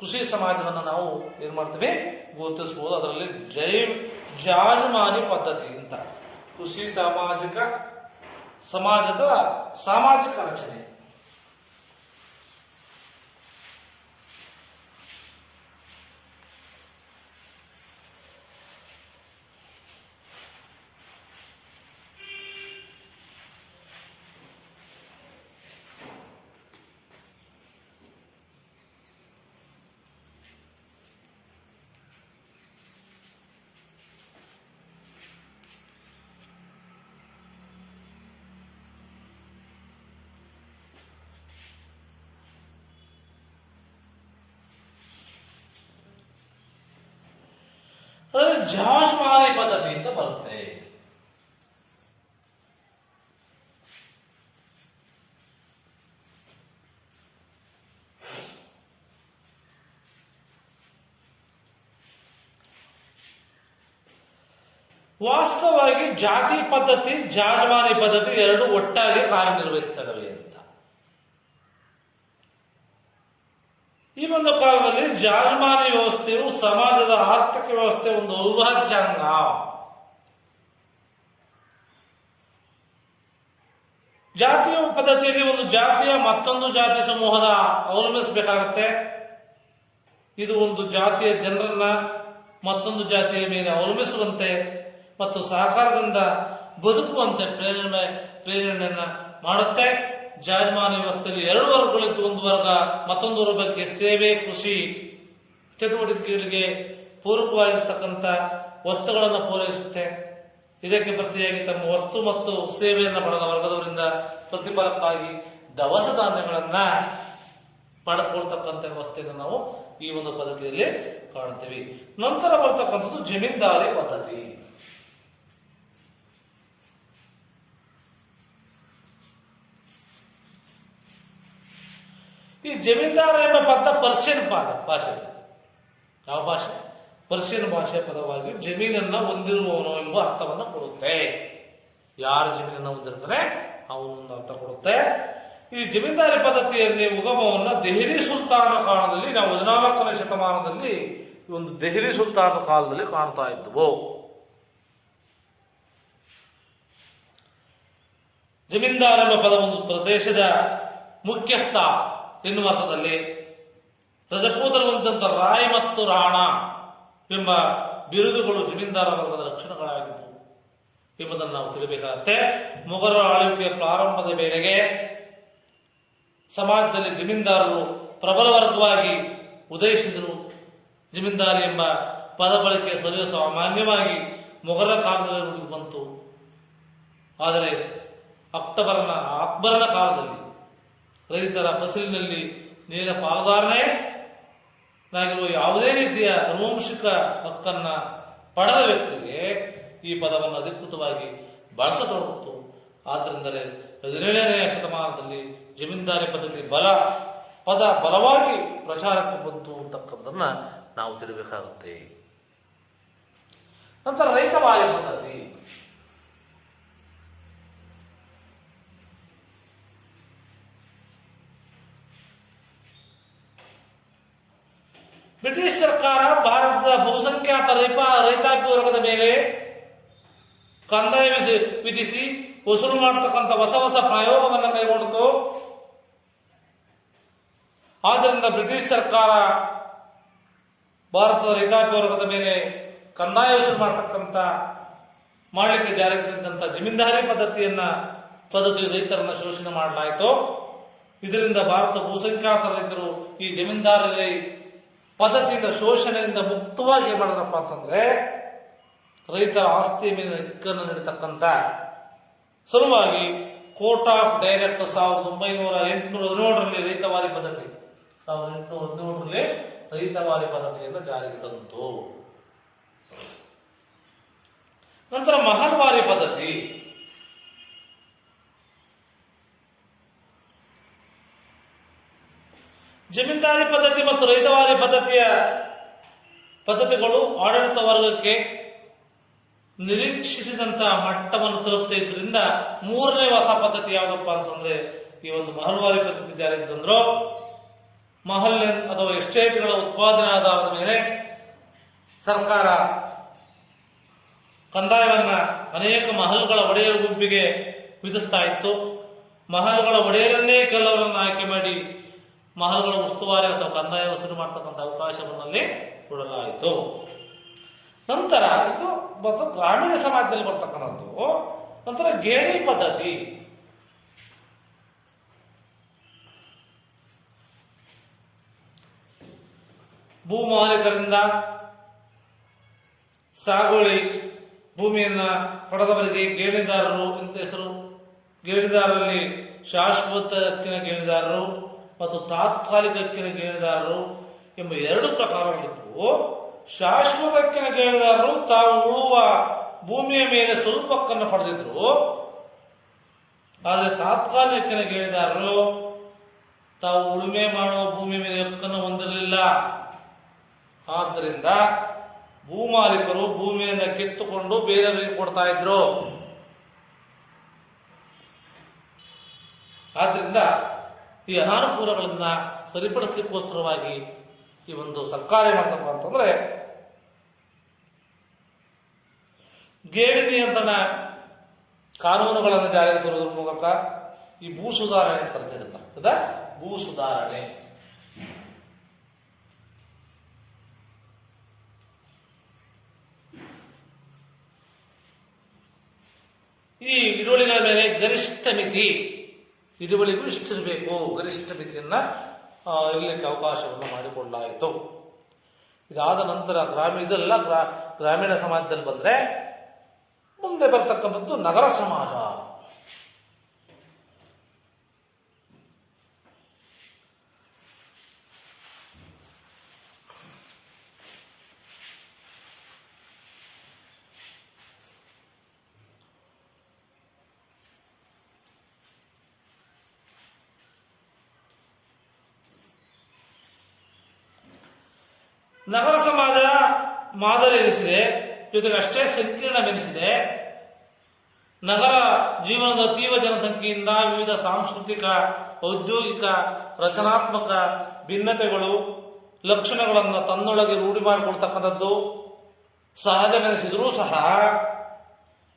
ಕೃಷಿ ಸಮಾಜವನ್ನು ನಾವು ಏನ್ ಮಾಡ್ತೀವಿ ಗುರುತಿಸಬಹುದು. ಅದರಲ್ಲಿ ಜಾಜಮಾನಿ ಪದ್ಧತಿ ಅಂತ ಕೃಷಿ ಸಮಾಜದ ಸಾಮಾಜಿಕ ರಚನೆ. ಜಾಜಮಾನಿ ಪದ್ಧತಿ ಅಂತ ಬರುತ್ತೆ. ವಾಸ್ತವವಾಗಿ ಜಾತಿ ಪದ್ಧತಿ, ಜಾಜಮಾನಿ ಪದ್ಧತಿ ಎರಡು ಒಟ್ಟಾಗಿ ಕಾರ್ಯನಿರ್ವಹಿಸ್ತವೆ ಅಂತ. ಈ ಒಂದು ಕಾಲದಲ್ಲಿ ಜಾಜಮಾನಿ ವ್ಯವಸ್ಥೆಯು ಸಮಾಜದ ಆರ್ಥಿಕ ವ್ಯವಸ್ಥೆ ಒಂದು ಅವಿಭಾಜ್ಯ ಅಂಗ. ಜಾತಿಯ ಪದ್ಧತಿಯಲ್ಲಿ ಒಂದು ಜಾತಿಯ ಮತ್ತೊಂದು ಜಾತಿ ಸಮೂಹದ ಅವಲಂಬಿಸಬೇಕಾಗತ್ತೆ. ಇದು ಒಂದು ಜಾತಿಯ ಜನರನ್ನ ಮತ್ತೊಂದು ಜಾತಿಯ ಮೇಲೆ ಅವಲಂಬಿಸುವಂತೆ ಮತ್ತು ಸಹಕಾರದಿಂದ ಬದುಕುವಂತೆ ಪ್ರೇರಣೆಯನ್ನ ಮಾಡುತ್ತೆ. ಜಾಜಮಾನಿ ವ್ಯವಸ್ಥೆಯಲ್ಲಿ ಎರಡು ವರ್ಗಗಳಿದ್ದು, ಒಂದು ವರ್ಗ ಮತ್ತೊಂದು ವರ್ಗಕ್ಕೆ ಸೇವೆ, ಕೃಷಿ ಚಟುವಟಿಕೆಗಳಿಗೆ ಪೂರಕವಾಗಿರ್ತಕ್ಕಂಥ ವಸ್ತುಗಳನ್ನು ಪೂರೈಸುತ್ತೆ. ಇದಕ್ಕೆ ಪ್ರತಿಯಾಗಿ ತಮ್ಮ ವಸ್ತು ಮತ್ತು ಸೇವೆಯನ್ನು ಪಡೆದ ವರ್ಗದವರಿಂದ ಪ್ರತಿಫಲಕ್ಕಾಗಿ ದವಸ ಧಾನ್ಯಗಳನ್ನ ಪಡೆದುಕೊಳ್ತಕ್ಕಂಥ ವ್ಯವಸ್ಥೆಯನ್ನು ನಾವು ಈ ಒಂದು ಪದ್ಧತಿಯಲ್ಲಿ ಕಾಣ್ತೀವಿ. ನಂತರ ಬರ್ತಕ್ಕಂಥದ್ದು ಜಮೀನ್ದಾರಿ ಪದ್ಧತಿ. ಈ ಜಮೀನ್ದಾರ ಎಂಬ ಪದ ಪರ್ಷಿಯನ್ ಭಾಷೆ. ಯಾವ ಭಾಷೆ? ಪರ್ಷಿಯನ್ ಭಾಷೆಯ ಪದವಾಗಿ ಜಮೀನನ್ನ ಹೊಂದಿರುವವನು ಎಂಬ ಅರ್ಥವನ್ನು ಕೊಡುತ್ತೆ. ಯಾರು ಜಮೀನನ್ನು ಹೊಂದಿರ್ತಾನೆ ಅವನೊಂದು ಅರ್ಥ ಕೊಡುತ್ತೆ. ಈ ಜಮೀನ್ದಾರಿ ಪದ್ಧತಿಯಲ್ಲಿ ಉಗಮವನ್ನು ದೆಹಲಿ ಸುಲ್ತಾನ ಕಾಲದಲ್ಲಿ, ನಾವು 14ನೇ ಶತಮಾನದಲ್ಲಿ ಒಂದು ದೆಹಲಿ ಸುಲ್ತಾನ ಕಾಲದಲ್ಲಿ ಕಾಣ್ತಾ ಇದ್ದವು. ಜಮೀನ್ದಾರ ಎಂಬ ಪದ ಒಂದು ಪ್ರದೇಶದ ಮುಖ್ಯಸ್ಥ ಎನ್ನುವ ಅರ್ಥದಲ್ಲಿ ರಜಪೂತರು ಹೊಂದಿದಂಥ ರಾಯ್ ಮತ್ತು ರಾಣ ಎಂಬ ಬಿರುದುಗಳು ಜಮೀನ್ದಾರ ವರ್ಗದ ಲಕ್ಷಣಗಳಾಗಿದ್ದವು ಎಂಬುದನ್ನು ನಾವು ತಿಳಿಬೇಕಾಗುತ್ತೆ. ಮೊಘಲರ ಆಳ್ವಿಕೆಯ ಪ್ರಾರಂಭದ ವೇಳೆಗೆ ಸಮಾಜದಲ್ಲಿ ಜಮೀನ್ದಾರರು ಪ್ರಬಲ ವರ್ಗವಾಗಿ ಉದಯಿಸಿದರು. ಜಮೀನ್ದಾರಿ ಎಂಬ ಪದ ಬಳಕೆ ಸಾಮಾನ್ಯವಾಗಿ ಮೊಘಲರ ಕಾಲದಲ್ಲಿ ರೂಢಿಗೆ ಬಂತು. ಆದರೆ ಅಕ್ಬರನ ಕಾಲದಲ್ಲಿ ರೈತರ ಫಸಲಿನಲ್ಲಿ ನೇರ ಪಾಲುದಾರನಾಗಿರುವ ಯಾವುದೇ ರೀತಿಯ ಆನುವಂಶಿಕ ಹಕ್ಕನ್ನ ಪಡೆದ ವ್ಯಕ್ತಿಗೆ ಈ ಪದವನ್ನು ಅಧಿಕೃತವಾಗಿ ಬಳಸತೊಡಗಿತು. ಆದ್ದರಿಂದಲೇ 17ನೇ ಶತಮಾನದಲ್ಲಿ ಜಮೀನ್ದಾರಿ ಪದ್ಧತಿ ಪದ ಬಲವಾಗಿ ಪ್ರಚಾರಕ್ಕೆ ಬಂತು ಅಂತಕ್ಕಂಥದ್ದನ್ನ ನಾವು ತಿಳಿಬೇಕಾಗುತ್ತೆ. ನಂತರ ರೈತವಾರಿ ಪದ್ಧತಿ. ಬ್ರಿಟಿಷ್ ಸರ್ಕಾರ ಭಾರತದ ಬಹುಸಂಖ್ಯಾತ ರೈತಾಪಿ ವರ್ಗದ ಮೇಲೆ ಕಂದಾಯ ವಿಧಿಸಿ ವಸೂಲು ಮಾಡತಕ್ಕಂಥ ಹೊಸ ಪ್ರಯೋಗವನ್ನು ಕೈಗೊಂಡಿತು. ಆದ್ದರಿಂದ ಬ್ರಿಟಿಷ್ ಸರ್ಕಾರ ಭಾರತದ ರೈತಾಪಿ ವರ್ಗದ ಮೇಲೆ ಕಂದಾಯ ವಸೂಲು ಮಾಡಲಿಕ್ಕೆ ಜಾರಿಗೆ ತಂದಂಥ ಜಮೀನ್ದಾರಿ ಪದ್ಧತಿ ರೈತರನ್ನ ಶೋಷಣೆ ಮಾಡಲಾಯಿತು. ಇದರಿಂದ ಭಾರತ ಬಹುಸಂಖ್ಯಾತ ರೈತರು ಈ ಜಮೀನ್ದಾರಿ ಪದ್ಧತಿಯಿಂದ ಶೋಷಣೆಯಿಂದ ಮುಕ್ತವಾಗಿ ಏನ್ ಮಾಡಿದ್ರಪ್ಪ ಅಂತಂದ್ರೆ ರೈತರ ಆಸ್ತಿಯ ಮೇಲೆ ಹಕ್ಕನ್ನು ನೀಡತಕ್ಕಂಥ ಸಲುವಾಗಿ ಕೋರ್ಟ್ ಆಫ್ ಡೈರೆಕ್ಟ್ 1817ರಲ್ಲಿ ರೈತವಾರಿ ಪದ್ಧತಿ 1817ರಲ್ಲಿ ರೈತವಾರಿ ಪದ್ಧತಿಯನ್ನು ಜಾರಿಗೆ ತಂತು. ನಂತರ ಮಹಲ್ವಾರಿ ಪದ್ಧತಿ. ಜಮೀನ್ದಾರಿ ಪದ್ಧತಿ ಮತ್ತು ರೈತವಾರಿ ಪದ್ಧತಿಗಳು ಆಡಳಿತ ವರ್ಗಕ್ಕೆ ನಿರೀಕ್ಷಿಸಿದಂತ ಮಟ್ಟವನ್ನು ತಲುಪ್ತಾ ಇದ್ರಿಂದ ಮೂರನೇ ಹೊಸ ಪದ್ಧತಿ ಯಾವುದಪ್ಪ ಅಂತಂದ್ರೆ ಈ ಒಂದು ಮಹಲ್ವಾರಿ ಪದ್ಧತಿ ಜಾರಿಗೆ ತಂದ್ರು. ಮಹಲ್ ಅಥವಾ ಎಸ್ಟೇಟ್ಗಳ ಉತ್ಪಾದನೆ ಆಧಾರದ ಮೇಲೆ ಸರ್ಕಾರ ಕಂದಾಯವನ್ನ ಅನೇಕ ಮಹಲ್ಗಳ ಒಡೆಯರ ಗುಂಪಿಗೆ ವಿಧಿಸ್ತಾ ಇತ್ತು. ಮಹಲ್ಗಳ ಒಡೆಯರನ್ನೇ ಕೆಲವರನ್ನು ಆಯ್ಕೆ ಮಾಡಿ ಮಹಲ್ಗಳ ಉಸ್ತುವಾರಿ ಅಥವಾ ಕಂದಾಯ ವಸೂಲು ಮಾಡತಕ್ಕಂಥ ಅವಕಾಶವನ್ನಲ್ಲಿ ಕೊಡಲಾಯಿತು. ನಂತರ ಇದು ಮತ್ತು ಗ್ರಾಮೀಣ ಸಮಾಜದಲ್ಲಿ ಬರ್ತಕ್ಕಂಥದ್ದು. ನಂತರ ಗೇಣಿ ಪದ್ಧತಿ. ಭೂ ಮಾಲೀಕರಿಂದ ಸಾಗುವಳಿ ಭೂಮಿಯನ್ನ ಪಡೆದವರಿಗೆ ಗೇಣಿದಾರರು ಅಂತ ಹೆಸರು. ಗೇಣಿದಾರರಲ್ಲಿ ಶಾಶ್ವತ ಹಕ್ಕಿನ ಗೇಣಿದಾರರು ಮತ್ತು ತಾತ್ಕಾಲಿಕ ಹಕ್ಕಿನ ಗೇಣಿದಾರರು ಎಂಬ ಎರಡು ಪ್ರಕಾರಗಳಿದ್ದವು. ಶಾಶ್ವತ ಹಕ್ಕಿನ ಗೇಣಿದಾರರು ತಾವು ಉಳುವ ಭೂಮಿಯ ಮೇಲೆ ಸ್ವಲ್ಪ ಹಕ್ಕನ್ನು ಪಡೆದಿದ್ರು. ಆದರೆ ತಾತ್ಕಾಲಿಕ ಹಕ್ಕಿನ ಗೇಣಿದಾರರು ತಾವು ಉಳುಮೆ ಮಾಡುವ ಭೂಮಿಯ ಮೇಲೆ ಹಕ್ಕನ್ನು ಹೊಂದಿರಲಿಲ್ಲ. ಆದ್ದರಿಂದ ಭೂಮಾಲೀಕರು ಭೂಮಿಯನ್ನು ಕಿತ್ತುಕೊಂಡು ಬೇರೆಯವರಿಗೆ ಕೊಡ್ತಾ ಇದ್ರು. ಆದ್ರಿಂದ ಈ ಅನಾನುಕೂಲಗಳನ್ನ ಸರಿಪಡಿಸಲಿಕ್ಕೋಸ್ಕರವಾಗಿ ಈ ಒಂದು ಸರ್ಕಾರ ಮಾಡ್ತಪ್ಪ ಅಂತಂದ್ರೆ ಗೇಣಿ ನಿಯಂತ್ರಣ ಕಾನೂನುಗಳನ್ನು ಜಾರಿಗೆ ತರುವುದರ ಮೂಲಕ ಈ ಭೂ ಸುಧಾರಣೆ ಅಂತ ಕರೆದಿರಲ್ಲ, ಭೂ ಸುಧಾರಣೆ. ಈ ಹಿಡುವಳಿಗಳ ಮೇಲೆ ಗರಿಷ್ಠ ಮಿತಿ, ಹಿಡುವಳಿಗೂ ಇಷ್ಟಿರಬೇಕು, ಗರಿಷ್ಠ ಮಿತಿಯನ್ನ ಇರಲಿಕ್ಕೆ ಅವಕಾಶವನ್ನು ಮಾಡಿಕೊಳ್ಳಲಾಯಿತು. ಇದಾದ ನಂತರ ಗ್ರಾಮೀಣ ಸಮಾಜದಲ್ಲಿ ಬಂದ್ರೆ ಮುಂದೆ ಬರ್ತಕ್ಕಂಥದ್ದು ನಗರ ಸಮಾಜ. ನಗರ ಸಮಾಜ ಮಾದರಿ ಎನಿಸಿದೆ, ಜೊತೆಗೆ ಅಷ್ಟೇ ಸಂಕೀರ್ಣವೆನಿಸಿದೆ. ನಗರ ಜೀವನದ ತೀವ್ರ ಜನಸಂಖ್ಯೆಯಿಂದ ವಿವಿಧ ಸಾಂಸ್ಕೃತಿಕ, ಔದ್ಯೋಗಿಕ, ರಚನಾತ್ಮಕ ಭಿನ್ನತೆಗಳು, ಲಕ್ಷಣಗಳನ್ನು ತನ್ನೊಳಗೆ ರೂಢಿ ಮಾಡಿಕೊಳ್ತಕ್ಕಂಥದ್ದು ಸಹಜವೆನಿಸಿದರೂ ಸಹ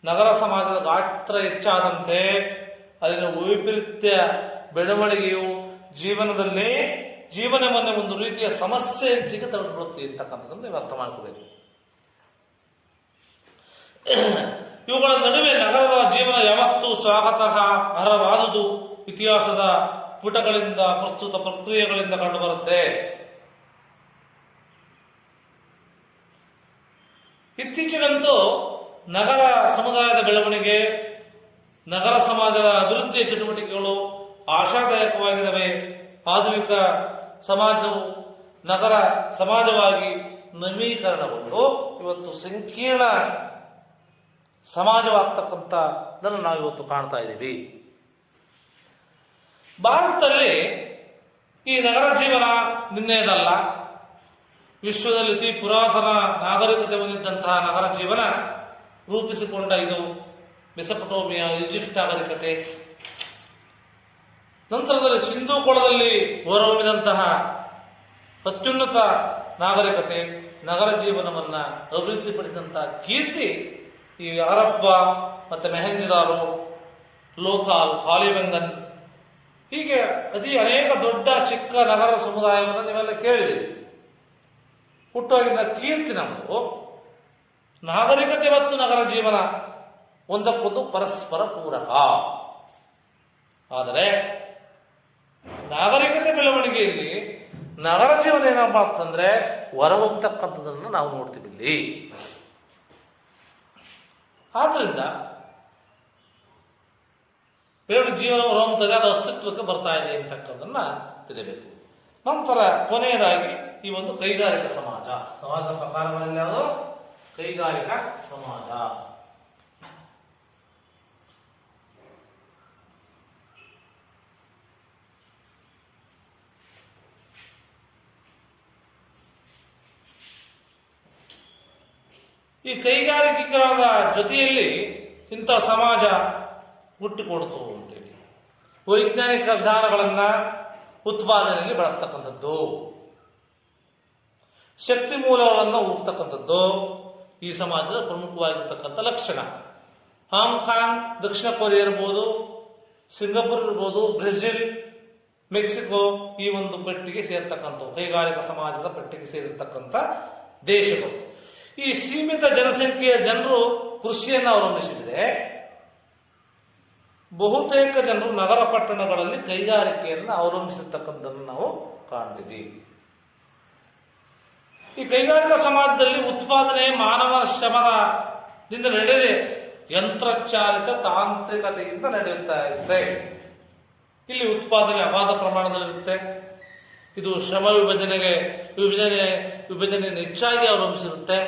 ನಗರ ಸಮಾಜದ ಗಾತ್ರ ಹೆಚ್ಚಾದಂತೆ ಅಲ್ಲಿನ ವೈಪರೀತ್ಯ ಬೆಳವಣಿಗೆಯು ಜೀವನವನ್ನೇ ಒಂದು ರೀತಿಯ ಸಮಸ್ಯೆ ಹೆಚ್ಚಿಗೆ ತಡೆದುಕೊಳ್ಳುತ್ತೆ ಅಂತಕ್ಕಂಥದ್ದನ್ನು ನೀವು ಅರ್ಥ ಮಾಡ್ಕೋಬೇಕು. ಇವುಗಳ ನಡುವೆ ನಗರದ ಜೀವನ ಯಾವತ್ತೂ ಸ್ವಾಗತಾರ್ಹವಾದುದು ಇತಿಹಾಸದ ಪುಟಗಳಿಂದ, ಪ್ರಸ್ತುತ ಪ್ರಕ್ರಿಯೆಗಳಿಂದ ಕಂಡುಬರುತ್ತೆ. ಇತ್ತೀಚೆಗಂತೂ ನಗರ ಸಮುದಾಯದ ಬೆಳವಣಿಗೆ, ನಗರ ಸಮಾಜದ ಅಭಿವೃದ್ಧಿಯ ಚಟುವಟಿಕೆಗಳು ಆಶಾದಾಯಕವಾಗಿದ್ದಾವೆ. ಆಧುನಿಕ ಸಮಾಜವು ನಗರ ಸಮಾಜವಾಗಿ ನವೀಕರಣಗೊಂಡು ಇವತ್ತು ಸಂಕೀರ್ಣ ಸಮಾಜವಾಗ್ತಕ್ಕಂಥದ್ದನ್ನು ನಾವು ಇವತ್ತು ಕಾಣ್ತಾ ಇದ್ದೀವಿ. ಭಾರತದಲ್ಲಿ ಈ ನಗರ ಜೀವನ ನಿನ್ನೆಯದಲ್ಲ. ವಿಶ್ವದಲ್ಲಿ ಅತಿ ಪುರಾತನ ನಾಗರಿಕತೆ ಹೊಂದಿದ್ದಂತಹ ನಗರ ಜೀವನ ರೂಪಿಸಿಕೊಂಡ ಇದು ಮೆಸೊಪೊಟೇಮಿಯಾ, ಈಜಿಪ್ಟ್ ನಾಗರಿಕತೆ. ನಂತರದಲ್ಲಿ ಸಿಂಧೂ ಕೊಳದಲ್ಲಿ ಹೊರಹೊಮ್ಮಿದಂತಹ ಅತ್ಯುನ್ನತ ನಾಗರಿಕತೆ, ನಗರ ಜೀವನವನ್ನು ಅಭಿವೃದ್ಧಿಪಡಿಸಿದಂತಹ ಕೀರ್ತಿ ಈ ಹರಪ್ಪ ಮತ್ತು ಮೆಹಂಜದಾರೋ, ಲೋಥಾಲ್, ಕಾಲಿಬಂಗನ್, ಹೀಗೆ ಅನೇಕ ದೊಡ್ಡ ಚಿಕ್ಕ ನಗರ ಸಮುದಾಯವನ್ನು ನೀವೆಲ್ಲ ಕೇಳಿದಿರಿ. ಹುಟ್ಟುವಾಗಿದ್ದ ಕೀರ್ತಿ ನಮ್ಮದು. ನಾಗರಿಕತೆ ಮತ್ತು ನಗರ ಜೀವನ ಒಂದಕ್ಕೊಂದು ಪರಸ್ಪರ ಪೂರಕ. ಆದರೆ ನಾಗರಿಕತೆ ಬೆಳವಣಿಗೆಯಲ್ಲಿ ನಗರ ಜೀವನ ಏನಪ್ಪ ಅಂತಂದ್ರೆ ಹೊರಹೋಗ್ತಕ್ಕಂಥದ್ದನ್ನು ನಾವು ನೋಡ್ತೀವಿ ಇಲ್ಲಿ. ಆದ್ರಿಂದ ಬೆಳವಣಿಗೆ ಜೀವನ ಹೊರಹೊಮ್ಮುತ್ತದೆ, ಅದು ಅಸ್ತಿತ್ವಕ್ಕೆ ಬರ್ತಾ ಇದೆ ಅಂತಕ್ಕಂಥದ್ದನ್ನ ತಿಳಿಬೇಕು. ನಂತರ ಕೊನೆಯದಾಗಿ ಈ ಒಂದು ಕೈಗಾರಿಕಾ ಸಮಾಜ, ಸಮಾಜದ ಪ್ರಕಾರಗಳಲ್ಲಿ ಯಾವುದು ಕೈಗಾರಿಕಾ ಸಮಾಜ. ಈ ಕೈಗಾರಿಕೀಕರಣದ ಜೊತೆಯಲ್ಲಿ ಇಂಥ ಸಮಾಜ ಹುಟ್ಟಿಕೊಡ್ತು ಅಂತೇಳಿ ವೈಜ್ಞಾನಿಕ ವಿಧಾನಗಳನ್ನು ಉತ್ಪಾದನೆಯಲ್ಲಿ ಬಳಸ್ತಕ್ಕಂಥದ್ದು, ಶಕ್ತಿ ಮೂಲಗಳನ್ನು ಹುಡುಕ್ತಕ್ಕಂಥದ್ದು ಈ ಸಮಾಜದ ಪ್ರಮುಖವಾಗಿರ್ತಕ್ಕಂಥ ಲಕ್ಷಣ. ಹಾಂಗ್ಕಾಂಗ್, ದಕ್ಷಿಣ ಕೊರಿಯಾ ಇರ್ಬೋದು, ಸಿಂಗಾಪುರ್ ಇರ್ಬೋದು, ಬ್ರೆಜಿಲ್, ಮೆಕ್ಸಿಕೋ ಈ ಒಂದು ಪಟ್ಟಿಗೆ ಸೇರ್ತಕ್ಕಂಥವು ಕೈಗಾರಿಕಾ ಸಮಾಜದ ಪಟ್ಟಿಗೆ ಸೇರಿರ್ತಕ್ಕಂಥ ದೇಶಗಳು. ಈ ಸೀಮಿತ ಜನಸಂಖ್ಯೆಯ ಜನರು ಕೃಷಿಯನ್ನು ಅವಲಂಬಿಸಿದರೆ ಬಹುತೇಕ ಜನರು ನಗರ ಪಟ್ಟಣಗಳಲ್ಲಿ ಕೈಗಾರಿಕೆಯನ್ನು ಅವಲಂಬಿಸಿರ್ತಕ್ಕಂಥದ್ದನ್ನು ನಾವು ಕಾಣ್ತೀವಿ. ಈ ಕೈಗಾರಿಕಾ ಸಮಾಜದಲ್ಲಿ ಉತ್ಪಾದನೆ ಮಾನವನ ಶ್ರಮದಿಂದ ನಡೆಯದೆ ಯಂತ್ರಚಾಲಿತ ತಾಂತ್ರಿಕತೆಯಿಂದ ನಡೆಯುತ್ತಾ ಇರುತ್ತೆ. ಇಲ್ಲಿ ಉತ್ಪಾದನೆ ಅಗಾಧ ಪ್ರಮಾಣದಲ್ಲಿರುತ್ತೆ. ಇದು ಶ್ರಮ ವಿಭಜನೆ ಹೆಚ್ಚಾಗಿ ಅವಲಂಬಿಸಿರುತ್ತೆ.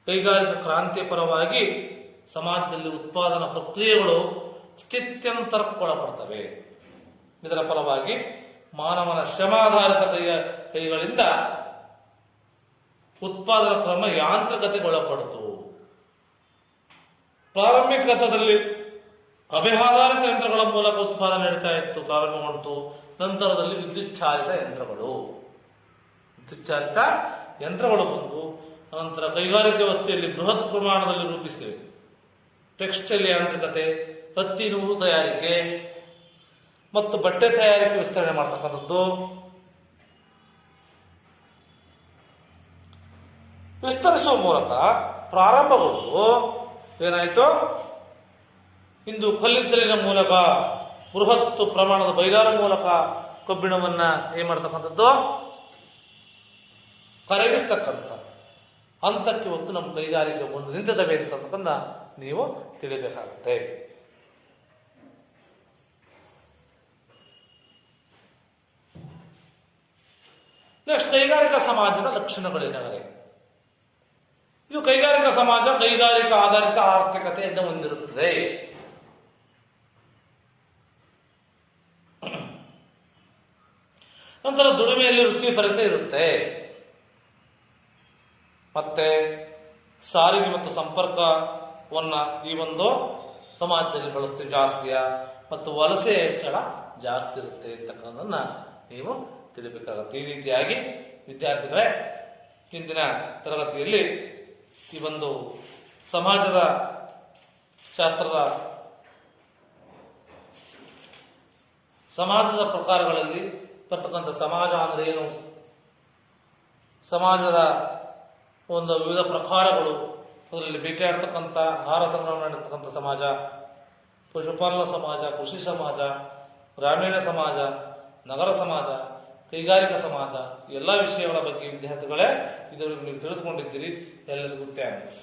ಕೈಗಾರಿಕಾ ಕ್ರಾಂತಿಯ ಪರವಾಗಿ ಸಮಾಜದಲ್ಲಿ ಉತ್ಪಾದನಾ ಪ್ರಕ್ರಿಯೆಗಳು ಸ್ಥಿತ್ಯಂತರಕ್ಕೊಳಪಡ್ತವೆ. ಇದರ ಫಲವಾಗಿ ಮಾನವನ ಶ್ರಮಾಧಾರಿತ ಕೈಗಳಿಂದ ಉತ್ಪಾದನಾ ಕ್ರಮ ಯಾಂತ್ರಿಕತೆಗೊಳಪಡಿತು. ಪ್ರಾರಂಭಿಕ ಹಂತದಲ್ಲಿ ಅಭ್ಯಾಧಾರಿತ ಯಂತ್ರಗಳ ಮೂಲಕ ಉತ್ಪಾದನೆ ನಡೀತಾ ಇತ್ತು, ಪ್ರಾರಂಭಗೊಂಡಿತು. ನಂತರದಲ್ಲಿ ವಿದ್ಯುತ್ ಚಾಲಿತ ಯಂತ್ರಗಳು ಬಂದು ನಂತರ ಕೈಗಾರಿಕೆ ವ್ಯವಸ್ಥೆಯಲ್ಲಿ ಬೃಹತ್ ಪ್ರಮಾಣದಲ್ಲಿ ರೂಪಿಸಿವೆ. ಟೆಕ್ಸ್ಟೈಲ್ ಯಾಂತ್ರಿಕತೆ, ಹತ್ತಿ ನೂಲು ತಯಾರಿಕೆ ಮತ್ತು ಬಟ್ಟೆ ತಯಾರಿಕೆ ವಿಸ್ತರಣೆ ಮಾಡ್ತಕ್ಕಂಥದ್ದು. ವಿಸ್ತರಿಸುವ ಮೂಲಕ ಪ್ರಾರಂಭಗೊಂಡು ಏನಾಯಿತು, ಇಂದು ಕಲ್ಲಿದ್ದಲಿನ ಮೂಲಕ ಬೃಹತ್ ಪ್ರಮಾಣದ ಬೈಲಾರ ಮೂಲಕ ಕಬ್ಬಿಣವನ್ನ ಏನ್ ಮಾಡ್ತಕ್ಕಂಥದ್ದು, ಕರಗಿಸ್ತಕ್ಕಂಥ ಹಂತಕ್ಕೆ ಹೊತ್ತು ನಮ್ಮ ಕೈಗಾರಿಕೆ ಮುಂದೆ ನಿಂತಿದ್ದಾವೆ ಅಂತಕ್ಕಂಥ ನೀವು ತಿಳಿಬೇಕಾಗುತ್ತೆ. ನೆಕ್ಸ್ಟ್ ಕೈಗಾರಿಕಾ ಸಮಾಜದ ಲಕ್ಷಣಗಳೇನಾದರೆ, ಇದು ಕೈಗಾರಿಕಾ ಸಮಾಜ ಕೈಗಾರಿಕಾ ಆಧಾರಿತ ಆರ್ಥಿಕತೆಯನ್ನು ಹೊಂದಿರುತ್ತದೆ. ನಂತರ ದುಡಿಮೆಯಲ್ಲಿ ವೃತ್ತಿಪರತೆ ಇರುತ್ತೆ. ಮತ್ತೆ ಸಾರಿಗೆ ಮತ್ತು ಸಂಪರ್ಕವನ್ನ ಈ ಒಂದು ಸಮಾಜದಲ್ಲಿ ಬಳಸ್ತೀವಿ ಜಾಸ್ತಿಯ, ಮತ್ತು ವಲಸೆ ಹೆಚ್ಚಳ ಜಾಸ್ತಿ ಇರುತ್ತೆ ಅಂತಕ್ಕಂಥದ್ದನ್ನ ನೀವು ತಿಳಿಬೇಕಾಗುತ್ತೆ. ಈ ರೀತಿಯಾಗಿ ವಿದ್ಯಾರ್ಥಿಗಳೇ, ಇಂದಿನ ತರಗತಿಯಲ್ಲಿ ಈ ಒಂದು ಸಮಾಜದ ಸಮಾಜದ ಪ್ರಕಾರಗಳಲ್ಲಿ ಬರ್ತಕ್ಕಂಥ ಸಮಾಜ ಅಂದ್ರೆ ಏನು, ಸಮಾಜದ ಒಂದು ವಿವಿಧ ಪ್ರಕಾರಗಳು, ಅದರಲ್ಲಿ ಭೇಟಿಯಾಡ್ತಕ್ಕಂಥ ಆಹಾರ ಸಂಗ್ರಹಣೆ ಮಾಡಿರ್ತಕ್ಕಂಥ ಸಮಾಜ, ಪಶುಪಾಲನಾ ಸಮಾಜ, ಕೃಷಿ ಸಮಾಜ, ಗ್ರಾಮೀಣ ಸಮಾಜ, ನಗರ ಸಮಾಜ, ಕೈಗಾರಿಕಾ ಸಮಾಜ, ಎಲ್ಲ ವಿಷಯಗಳ ಬಗ್ಗೆ ವಿದ್ಯಾರ್ಥಿಗಳೇ ಇದರಲ್ಲಿ ನೀವು ತಿಳಿದುಕೊಂಡಿದ್ದೀರಿ. ಎಲ್ಲರಿಗೂ ಥ್ಯಾಂಕ್ಸ್.